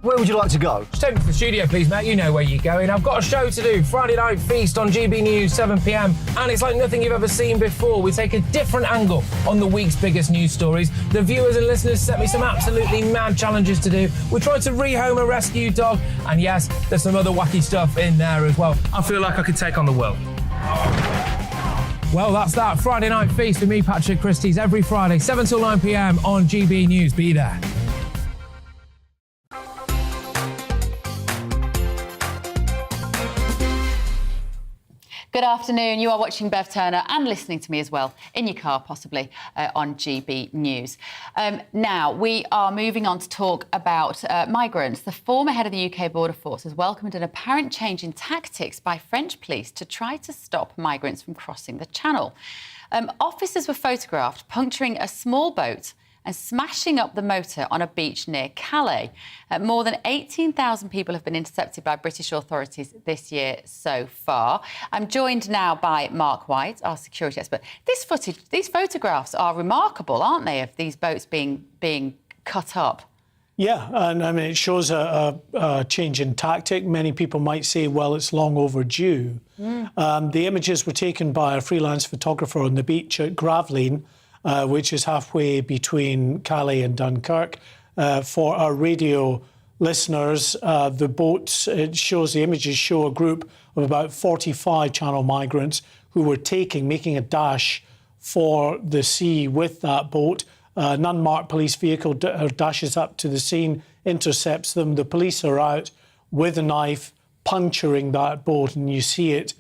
Where would you like to go? Just take me to the studio, please, mate. You know where you're going. I've got a show to do. Friday Night Feast on GB News, 7 p.m. And it's like nothing you've ever seen before. We take a different angle on the week's biggest news stories. The viewers and listeners set me some absolutely mad challenges to do. We tried to rehome a rescue dog. And yes, there's some other wacky stuff in there as well. I feel like I could take on the world. Well, that's that. Friday Night Feast with me, Patrick Christie's, every Friday, 7 till 9 p.m. on GB News. Be there. Good afternoon. You are watching Bev Turner and listening to me as well, in your car possibly, on GB News. Now, we are moving on to talk about migrants. The former head of the UK Border Force has welcomed an apparent change in tactics by French police to try to stop migrants from crossing the Channel. Officers were photographed puncturing a small boat and smashing up the motor on a beach near Calais. More than 18,000 people have been intercepted by British authorities this year so far. I'm joined now by Mark White, our security expert. This footage, these photographs are remarkable, aren't they, of these boats being cut up? Yeah, and I mean, it shows a change in tactic. Many people might say, well, it's long overdue. The images were taken by a freelance photographer on the beach at Gravelines, which is halfway between Calais and Dunkirk. For our radio listeners, the boats, the images show a group of about 45 Channel migrants who were making a dash for the sea with that boat. An unmarked police vehicle dashes up to the scene, intercepts them. The police are out with a knife, puncturing that boat, and you see it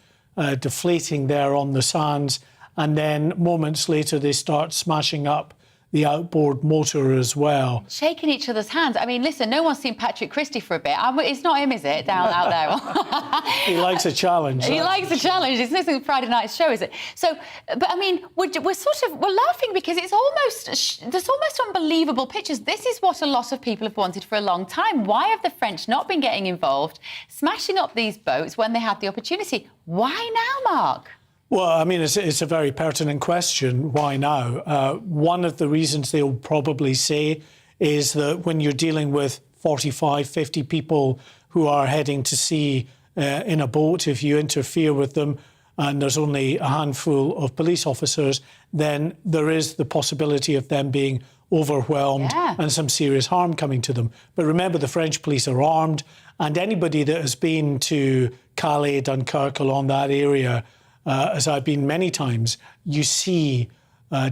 deflating there on the sands. And then moments later, they start smashing up the outboard motor as well. Shaking each other's hands. I mean, listen, no one's seen Patrick Christie for a bit. It's not him, is it, down out there? He likes a challenge. He likes a challenge. It's nothing Friday night's show, is it? So, but I mean, we're laughing because there's almost unbelievable pictures. This is what a lot of people have wanted for a long time. Why have the French not been getting involved, smashing up these boats when they had the opportunity? Why now, Mark? Well, I mean, it's a very pertinent question. Why now? One of the reasons they'll probably say is that when you're dealing with 45, 50 people who are heading to sea in a boat. If you interfere with them and there's only a handful of police officers, then there is the possibility of them being overwhelmed and some serious harm coming to them. But remember, the French police are armed, and anybody that has been to Calais, Dunkirk, along that area, as I've been many times, you see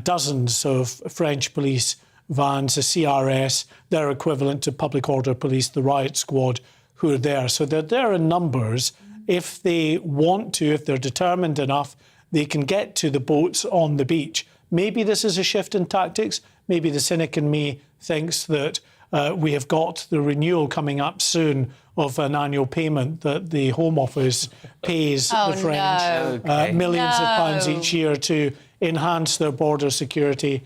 dozens of French police vans, the CRS, their equivalent to public order police, the riot squad, who are there. So they're there in numbers. If they want to, if they're determined enough, they can get to the boats on the beach. Maybe this is a shift in tactics. Maybe the cynic in me thinks that we have got the renewal coming up soon of an annual payment that the Home Office pays the French millions of pounds each year to enhance their border security.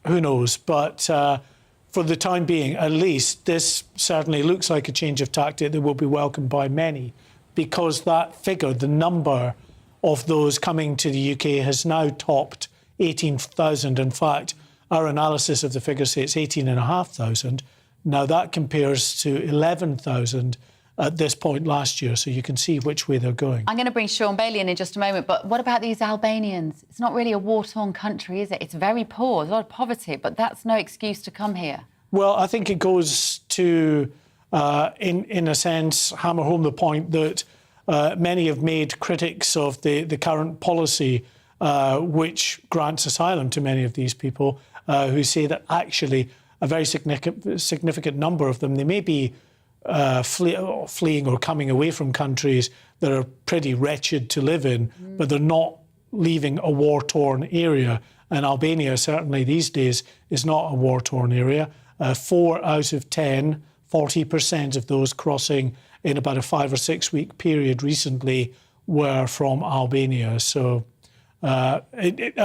Who knows? But for the time being, at least, this certainly looks like a change of tactic that will be welcomed by many, because that figure, the number of those coming to the UK, has now topped 18,000. In fact, our analysis of the figure says it's 18,500. Now that compares to 11,000 at this point last year, so you can see which way they're going. I'm going to bring Sean Bailey in just a moment, but what about these Albanians? It's not really a war-torn country, is it? It's very poor, there's a lot of poverty, but that's no excuse to come here. Well, I think it goes to, in a sense, hammer home the point that many have made critics of the current policy, which grants asylum to many of these people, who say that actually a very significant number of them, they may be fleeing or coming away from countries that are pretty wretched to live in, but they're not leaving a war-torn area. And Albania, certainly these days, is not a war-torn area. 4 out of 10, 40% of those crossing in about a 5 or 6 week period recently were from Albania. So, I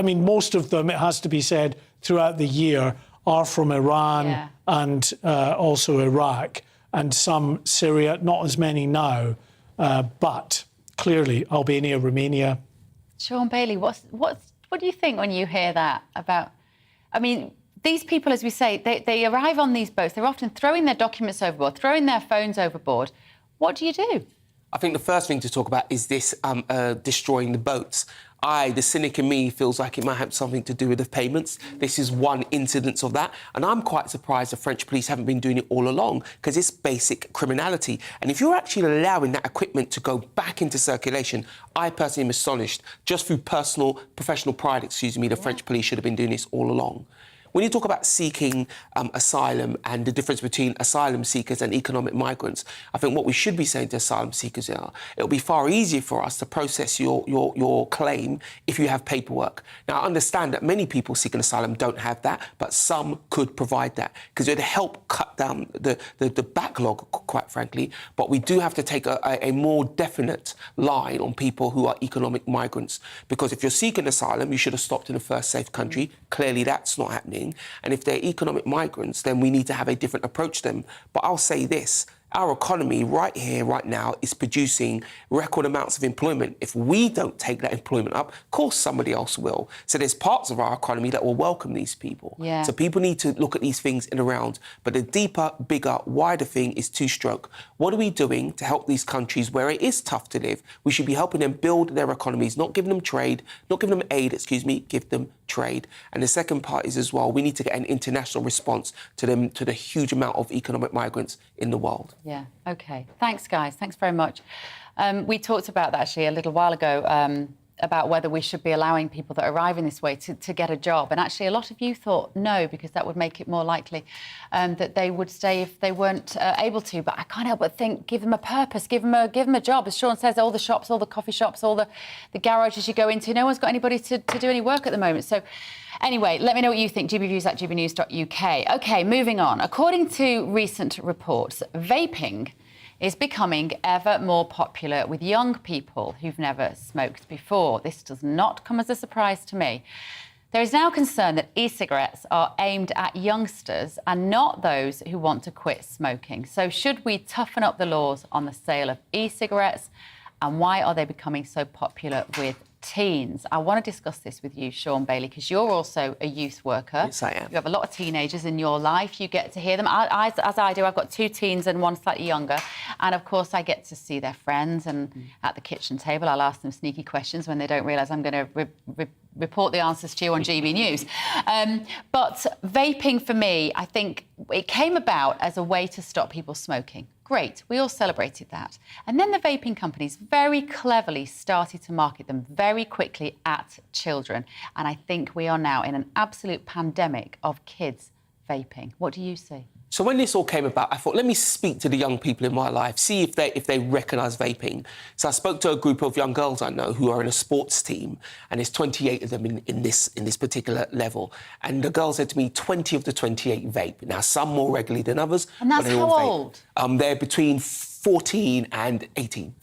mean, most of them, it has to be said, throughout the year are from Iran and also Iraq, and some Syria, not as many now, but clearly Albania, Romania. Sean Bailey, what do you think when you hear that about, I mean, these people, as we say, they arrive on these boats, they're often throwing their documents overboard, throwing their phones overboard. What do you do? I think the first thing to talk about is this destroying the boats. The cynic in me feels like it might have something to do with the payments. This is one incidence of that. And I'm quite surprised the French police haven't been doing it all along, because it's basic criminality. And if you're actually allowing that equipment to go back into circulation, I personally am astonished. Just through professional pride, the French police should have been doing this all along. When you talk about seeking asylum and the difference between asylum seekers and economic migrants, I think what we should be saying to asylum seekers are, it'll be far easier for us to process your claim if you have paperwork. Now, I understand that many people seeking asylum don't have that, but some could provide that, because it would help cut down the backlog, quite frankly. But we do have to take a more definite line on people who are economic migrants, because if you're seeking asylum, you should have stopped in the first safe country. Clearly, that's not happening. And if they're economic migrants, then we need to have a different approach to them. But I'll say this. Our economy right here, right now, is producing record amounts of employment. If we don't take that employment up, of course somebody else will. So there's parts of our economy that will welcome these people. Yeah. So people need to look at these things in a round. But the deeper, bigger, wider thing is two-stroke. What are we doing to help these countries where it is tough to live? We should be helping them build their economies, not giving them trade, not giving them aid, give them trade. And the second part is as well, we need to get an international response to the huge amount of economic migrants in the world. Yeah, OK. Thanks, guys. Thanks very much. We talked about that, actually, a little while ago, about whether we should be allowing people that arrive in this way to get a job. And actually, a lot of you thought no, because that would make it more likely that they would stay if they weren't able to. But I can't help but think, give them a purpose, give them a job. As Sean says, all the shops, all the coffee shops, all the garages you go into, no one's got anybody to do any work at the moment. So anyway, let me know what you think. gbviews@gbnews.uk. OK, moving on. According to recent reports, vaping is becoming ever more popular with young people who've never smoked before. This does not come as a surprise to me. There is now concern that e-cigarettes are aimed at youngsters and not those who want to quit smoking. So should we toughen up the laws on the sale of e-cigarettes? And why are they becoming so popular with teens. I want to discuss this with you, Sean Bailey, because you're also a youth worker. Yes, I am. You have a lot of teenagers in your life. You get to hear them. As I do, I've got 2 teens and 1 slightly younger. And, of course, I get to see their friends. And at the kitchen table, I'll ask them sneaky questions when they don't realise I'm going to report the answers to you on GB News. But vaping, for me, I think it came about as a way to stop people smoking. Great, we all celebrated that. And then the vaping companies very cleverly started to market them very quickly at children. And I think we are now in an absolute pandemic of kids vaping. What do you see? So when this all came about, I thought, let me speak to the young people in my life, see if they recognise vaping. So I spoke to a group of young girls I know who are in a sports team, and there's 28 of them in this particular level. And the girl said to me, 20 of the 28 vape. Now, some more regularly than others. And that's but they how all old? Vape. They're between 14 and 18.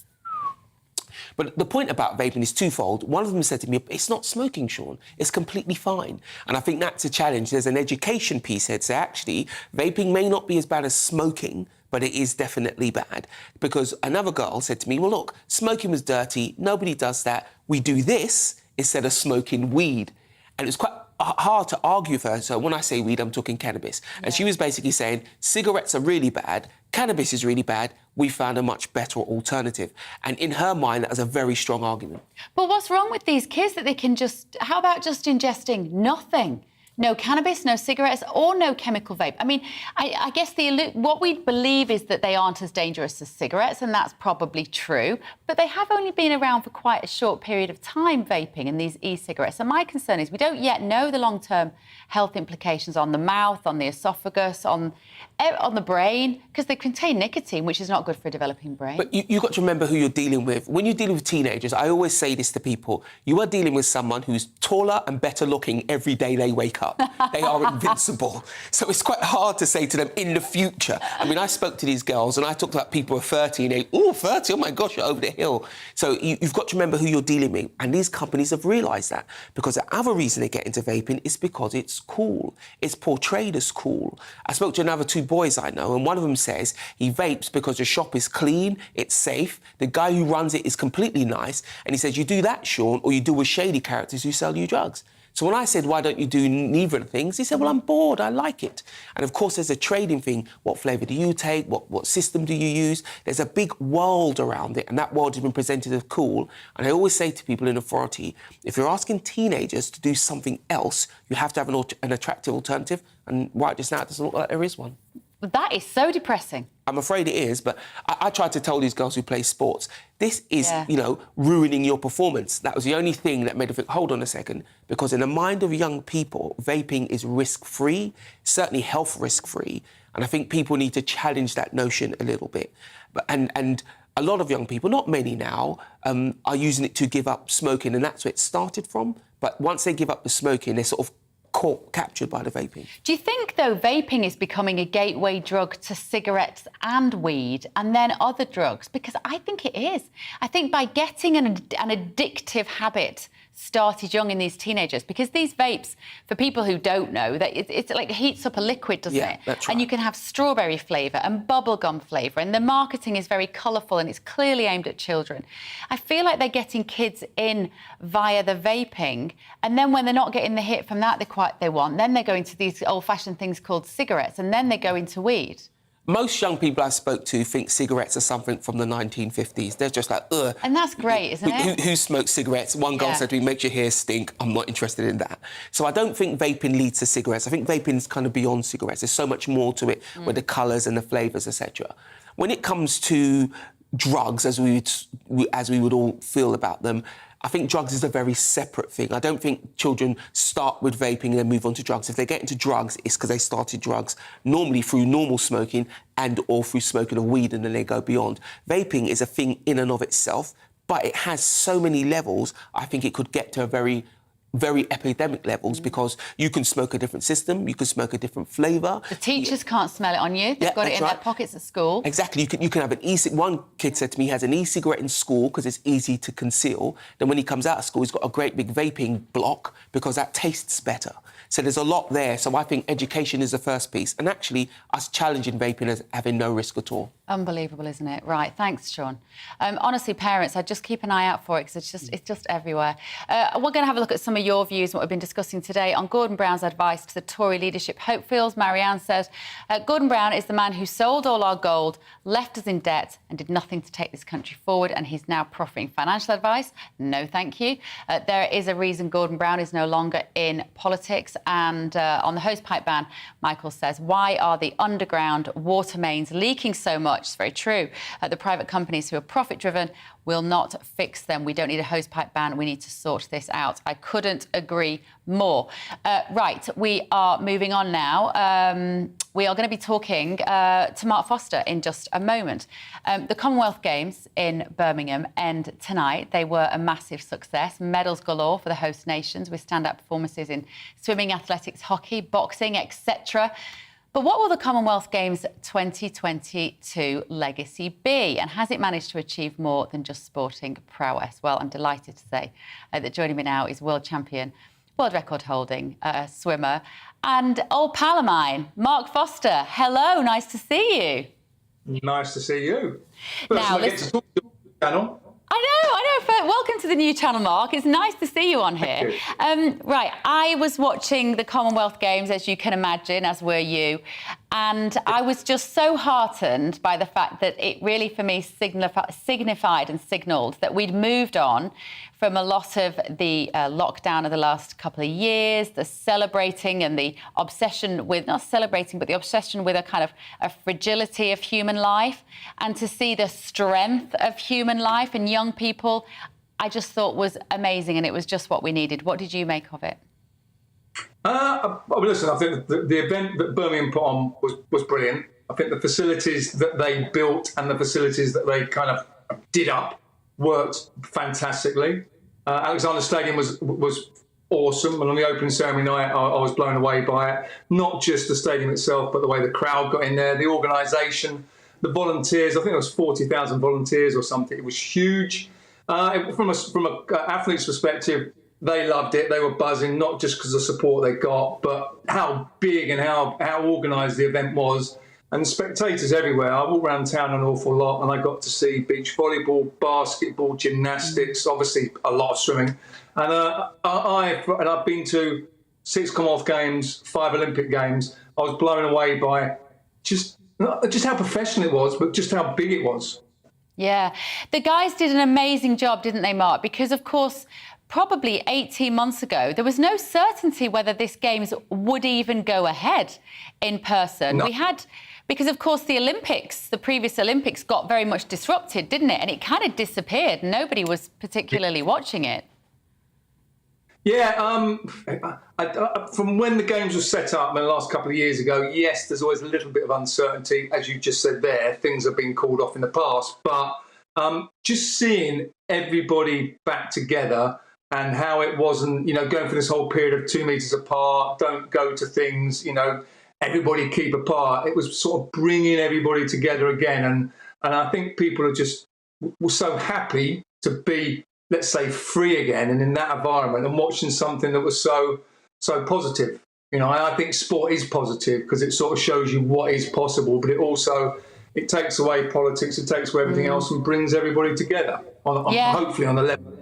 But the point about vaping is twofold. One of them said to me, it's not smoking, Sean. It's completely fine. And I think that's a challenge. There's an education piece here to say, actually, vaping may not be as bad as smoking, but it is definitely bad. Because another girl said to me, well, look, smoking was dirty. Nobody does that. We do this instead of smoking weed. And it was quite hard to argue for her. So when I say weed, I'm talking cannabis. And she was basically saying, cigarettes are really bad, cannabis is really bad, we found a much better alternative. And in her mind, that was a very strong argument. But what's wrong with these kids that they can just... How about just ingesting nothing? No cannabis, no cigarettes, or no chemical vape. I mean, I guess what we believe is that they aren't as dangerous as cigarettes, and that's probably true. But they have only been around for quite a short period of time, vaping and these e-cigarettes. And my concern is we don't yet know the long-term health implications on the mouth, on the esophagus, on the brain, because they contain nicotine, which is not good for a developing brain. But you've got to remember who you're dealing with. When you're dealing with teenagers, I always say this to people, you are dealing with someone who's taller and better looking every day they wake up. They are invincible. So it's quite hard to say to them in the future. I mean, I spoke to these girls and I talked about people who are 30 and they, 30, oh my gosh, you're over the hill. So you've got to remember who you're dealing with. And these companies have realised that. Because the other reason they get into vaping is because it's cool. It's portrayed as cool. I spoke to another 2 boys I know, and one of them says he vapes because the shop is clean, it's safe, the guy who runs it is completely nice, and he says, you do that, Sean, or you do with shady characters who sell you drugs. So when I said, why don't you do neither of the things? He said, well, I'm bored, I like it. And of course, there's a trading thing. What flavour do you take? What system do you use? There's a big world around it, and that world has been presented as cool. And I always say to people in authority, if you're asking teenagers to do something else, you have to have an attractive alternative. And right just now, it doesn't look like there is one. That is so depressing. I'm afraid it is, but I tried to tell these girls who play sports, this is, ruining your performance. That was the only thing that made them think, hold on a second, because in the mind of young people, vaping is risk-free, certainly health risk-free, and I think people need to challenge that notion a little bit. And a lot of young people, not many now, are using it to give up smoking, and that's where it started from. But once they give up the smoking, they're sort of captured by the vaping. Do you think, though, vaping is becoming a gateway drug to cigarettes and weed and then other drugs? Because I think it is. I think by getting an addictive habit started young in these teenagers, because these vapes, for people who don't know, that it's like heats up a liquid, doesn't it? That's right. And you can have strawberry flavour and bubblegum flavour, and the marketing is very colourful and it's clearly aimed at children. I feel like they're getting kids in via the vaping, and then when they're not getting the hit from that they want, then they're going to these old-fashioned things called cigarettes, and then they go into weed. Most young people I spoke to think cigarettes are something from the 1950s. They're just like, ugh. And that's great, isn't it? Who smokes cigarettes? One girl said to me, makes your hair stink. I'm not interested in that. So I don't think vaping leads to cigarettes. I think vaping's kind of beyond cigarettes. There's so much more to it with the colours and the flavours, etc. When it comes to drugs, as we would all feel about them, I think drugs is a very separate thing. I don't think children start with vaping and then move on to drugs. If they get into drugs, it's because they started drugs normally through normal smoking and or through smoking of weed, and then they go beyond. Vaping is a thing in and of itself, but it has so many levels, I think it could get to a very epidemic levels, because you can smoke a different system, you can smoke a different flavour. The teachers can't smell it on you. They've got it in their pockets at school. Exactly. You can have an one kid said to me he has an e-cigarette in school because it's easy to conceal. Then when he comes out of school, he's got a great big vaping block because that tastes better. So there's a lot there. So I think education is the first piece, and actually us challenging vaping as having no risk at all. Unbelievable, isn't it? Right, thanks, Sean. Honestly, parents, I'd just keep an eye out for it because it's just everywhere. We're going to have a look at some of your views and what we've been discussing today on Gordon Brown's advice to the Tory leadership hopefuls. Marianne says, Gordon Brown is the man who sold all our gold, left us in debt and did nothing to take this country forward, and he's now proffering financial advice. No, thank you. There is a reason Gordon Brown is no longer in politics. And on the hosepipe ban, Michael says, why are the underground water mains leaking so much? It's very true. The private companies who are profit-driven will not fix them. We don't need a hosepipe ban. We need to sort this out. I couldn't agree more. Right, we are moving on now. We are going to be talking to Mark Foster in just a moment. The Commonwealth Games in Birmingham end tonight. They were a massive success. Medals galore for the host nations with standout performances in swimming, athletics, hockey, boxing, etc. But what will the Commonwealth Games 2022 legacy be? And has it managed to achieve more than just sporting prowess? Well, I'm delighted to say that joining me now is world champion, world record holding swimmer and old pal of mine, Mark Foster. Hello, nice to see you. Nice to see you. Now, I get to talk to you on the channel. I know. Welcome to the new channel, Mark. It's nice to see you on here. Right, I was watching the Commonwealth Games, as you can imagine, as were you, and I was just so heartened by the fact that it really, for me, signified and signalled that we'd moved on from a lot of the lockdown of the last couple of years, the celebrating and the obsession with, not celebrating, but the obsession with a kind of a fragility of human life, and to see the strength of human life in young people, I just thought was amazing, and it was just what we needed. What did you make of it? Listen, I think the event that Birmingham put on was brilliant. I think the facilities that they built and the facilities that they kind of did up worked fantastically. Alexander Stadium was awesome, and on the opening ceremony night, I was blown away by it. Not just the stadium itself, but the way the crowd got in there, the organisation, the volunteers. I think it was 40,000 volunteers or something. It was huge. From an athlete's perspective, they loved it. They were buzzing, not just because of the support they got, but how big and how organised the event was. And spectators everywhere. I walked around town an awful lot, and I got to see beach volleyball, basketball, gymnastics, obviously a lot of swimming. And I've been to 6 Commonwealth Games, 5 Olympic Games. I was blown away by just how professional it was, but just how big it was. Yeah, the guys did an amazing job, didn't they, Mark? Because, of course, probably 18 months ago, there was no certainty whether this Games would even go ahead in person. No. We had, because, of course, the Olympics, the previous Olympics got very much disrupted, didn't it? And it kind of disappeared. Nobody was particularly watching it. Yeah, from when the Games were set up in the last couple of years ago, yes, there's always a little bit of uncertainty. As you just said there, things have been called off in the past. But just seeing everybody back together and how it wasn't, going for this whole period of 2 meters apart, don't go to things, everybody keep apart. It was sort of bringing everybody together again. And I think people were so happy to be, let's say, free again and in that environment and watching something that was so positive. I think sport is positive because it sort of shows you what is possible, but it takes away politics, it takes away everything else and brings everybody together, hopefully on a level.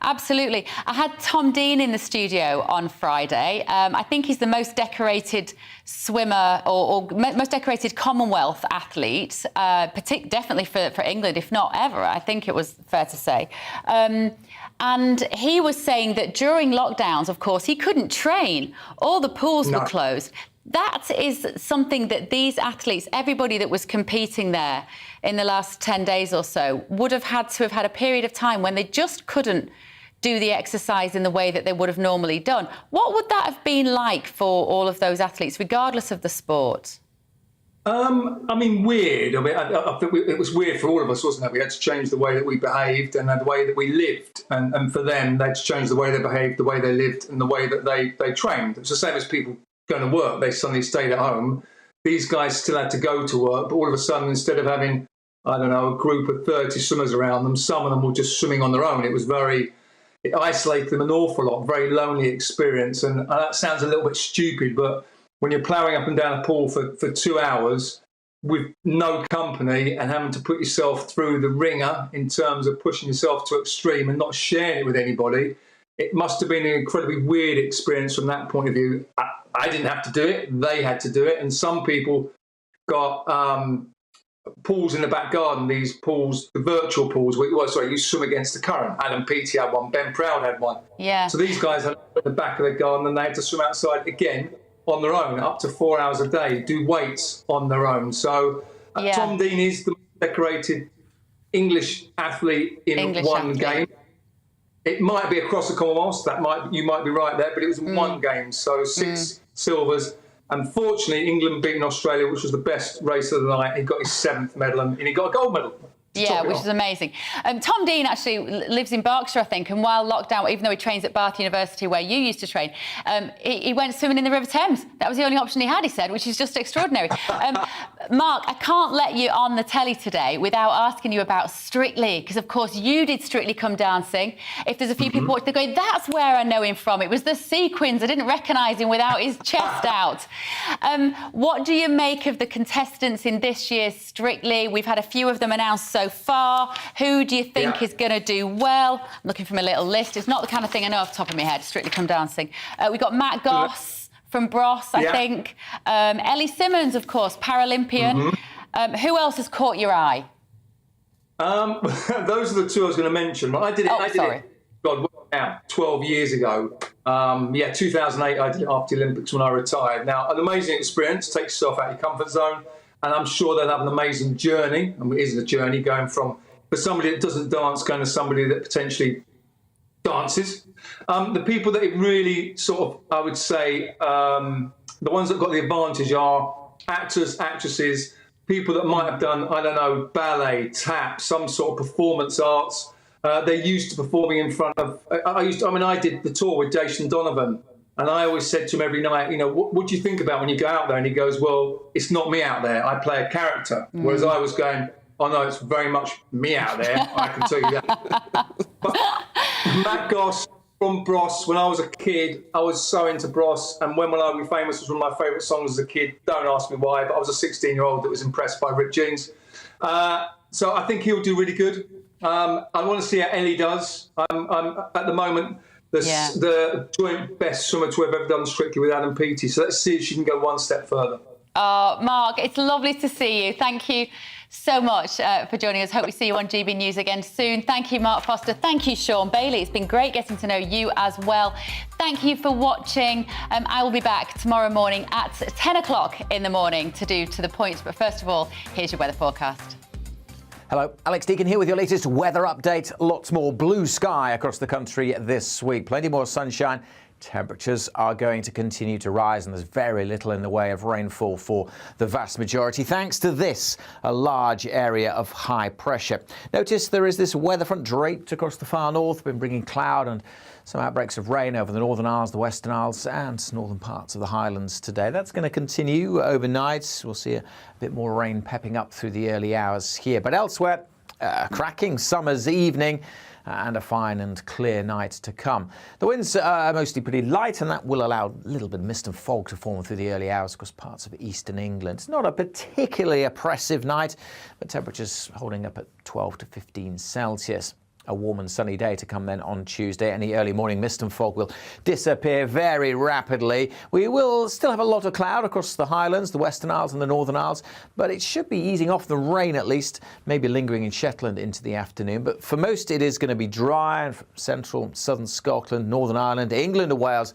Absolutely. I had Tom Dean in the studio on Friday. I think he's the most decorated swimmer or most decorated Commonwealth athlete, definitely for England, if not ever, I think it was fair to say. And he was saying that during lockdowns, of course, he couldn't train. All the pools were closed. That is something that these athletes, everybody that was competing there in the last 10 days or so, would have had to have had a period of time when they just couldn't do the exercise in the way that they would have normally done. What would that have been like for all of those athletes, regardless of the sport? Weird. I think it was weird for all of us, wasn't it? We had to change the way that we behaved and the way that we lived. And for them, they had to change the way they behaved, the way they lived, and the way that they trained. It's the same as people going to work. They suddenly stayed at home. These guys still had to go to work, but all of a sudden, instead of having, a group of 30 swimmers around them, some of them were just swimming on their own. It isolated them an awful lot, very lonely experience. And that sounds a little bit stupid, but when you're ploughing up and down a pool for 2 hours, with no company and having to put yourself through the ringer in terms of pushing yourself to extreme and not sharing it with anybody, it must have been an incredibly weird experience from that point of view. I didn't have to do it. They had to do it. And some people got pools in the back garden, these pools, the virtual pools, you swim against the current. Adam Peaty had one, Ben Proud had one. Yeah. So these guys had at the back of the garden and they had to swim outside again on their own, up to 4 hours a day, do weights on their own. So Tom Dean is the most decorated English athlete in one game. It might be across the Commonwealth, you might be right there, but it was one game, so 6 silvers. Unfortunately, England beating Australia, which was the best race of the night. He got his 7th medal and he got a gold medal. Yeah, which is amazing. Tom Dean actually lives in Berkshire, I think, and while lockdown, even though he trains at Bath University where you used to train, he went swimming in the River Thames. That was the only option he had, he said, which is just extraordinary. Mark, I can't let you on the telly today without asking you about Strictly, because, of course, you did Strictly Come Dancing. If there's a few people watching, they're going, that's where I know him from. It was the sequins. I didn't recognise him without his chest out. What do you make of the contestants in this year's Strictly? We've had a few of them announced so far. Who do you think is going to do well? I'm looking from a little list. It's not the kind of thing I know off the top of my head, Strictly Come Dancing. We've got Matt Goss from Bros, I think. Ellie Simmons, of course, Paralympian. Who else has caught your eye? Those are the two I was going to mention. I did it, God, 12 years ago. 2008, I did it after the Olympics when I retired. Now, an amazing experience, takes yourself out of your comfort zone. And I'm sure they'll have an amazing journey. And it is a journey going from, for somebody that doesn't dance, going to somebody that potentially dances. The people that it really sort of, I would say, the ones that got the advantage are actors, actresses, people that might have done, I don't know, ballet, tap, some sort of performance arts. They're used to performing in front of, I did the tour with Jason Donovan. And I always said to him every night, what do you think about when you go out there? And he goes, well, it's not me out there. I play a character. Whereas I was going, oh, no, it's very much me out there. I can tell you that. But Matt Goss from Bros, when I was a kid, I was so into Bros. And When Will I Be Famous was one of my favourite songs as a kid. Don't ask me why, but I was a 16-year-old that was impressed by Ripped Jeans. So I think he'll do really good. I want to see how Ellie does. I'm at the moment, the joint best swimmer to have ever done Strictly with Adam Peaty. So let's see if she can go one step further. Mark, it's lovely to see you. Thank you so much for joining us. Hope we see you on GB News again soon. Thank you, Mark Foster. Thank you, Sean Bailey. It's been great getting to know you as well. Thank you for watching. I will be back tomorrow morning at 10 o'clock in the morning to do To The Point. But first of all, here's your weather forecast. Hello, Alex Deakin here with your latest weather update. Lots more blue sky across the country this week. Plenty more sunshine. Temperatures are going to continue to rise and there's very little in the way of rainfall for the vast majority. Thanks to this, a large area of high pressure. Notice there is this weather front draped across the far north, been bringing cloud and some outbreaks of rain over the Northern Isles, the Western Isles and northern parts of the Highlands today. That's going to continue overnight. We'll see a bit more rain pepping up through the early hours here. But elsewhere, a cracking summer's evening and a fine and clear night to come. The winds are mostly pretty light and that will allow a little bit of mist and fog to form through the early hours across parts of eastern England. It's not a particularly oppressive night, but temperatures holding up at 12 to 15 Celsius. A warm and sunny day to come then on Tuesday. Any early morning mist and fog will disappear very rapidly. We will still have a lot of cloud across the Highlands, the Western Isles and the Northern Isles, but it should be easing off the rain at least, maybe lingering in Shetland into the afternoon. But for most it is going to be dry and central, southern Scotland, Northern Ireland, England and Wales.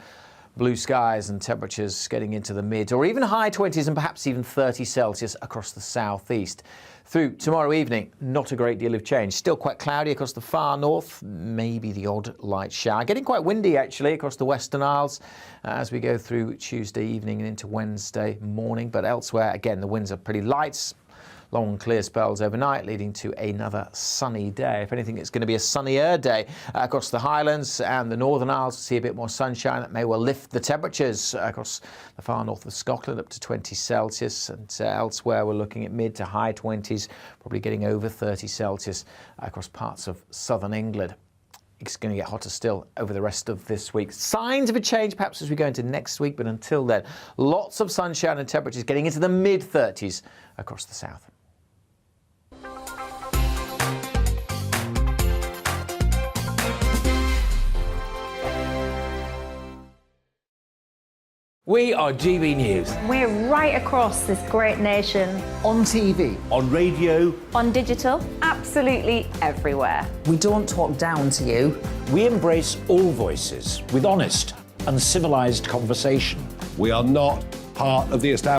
Blue skies and temperatures getting into the mid or even high 20s and perhaps even 30 Celsius across the southeast. Through tomorrow evening, not a great deal of change. Still quite cloudy across the far north, maybe the odd light shower. Getting quite windy actually across the Western Isles as we go through Tuesday evening and into Wednesday morning. But elsewhere, again, the winds are pretty light. Long clear spells overnight leading to another sunny day. If anything, it's going to be a sunnier day across the Highlands and the Northern Isles. We'll see a bit more sunshine. That may well lift the temperatures across the far north of Scotland up to 20 Celsius. And elsewhere, we're looking at mid to high 20s, probably getting over 30 Celsius across parts of southern England. It's going to get hotter still over the rest of this week. Signs of a change perhaps as we go into next week, but until then, lots of sunshine and temperatures getting into the mid-30s across the south. We are GB News. We're right across this great nation. On TV. On radio. On digital. Absolutely everywhere. We don't talk down to you. We embrace all voices with honest and civilised conversation. We are not part of the establishment.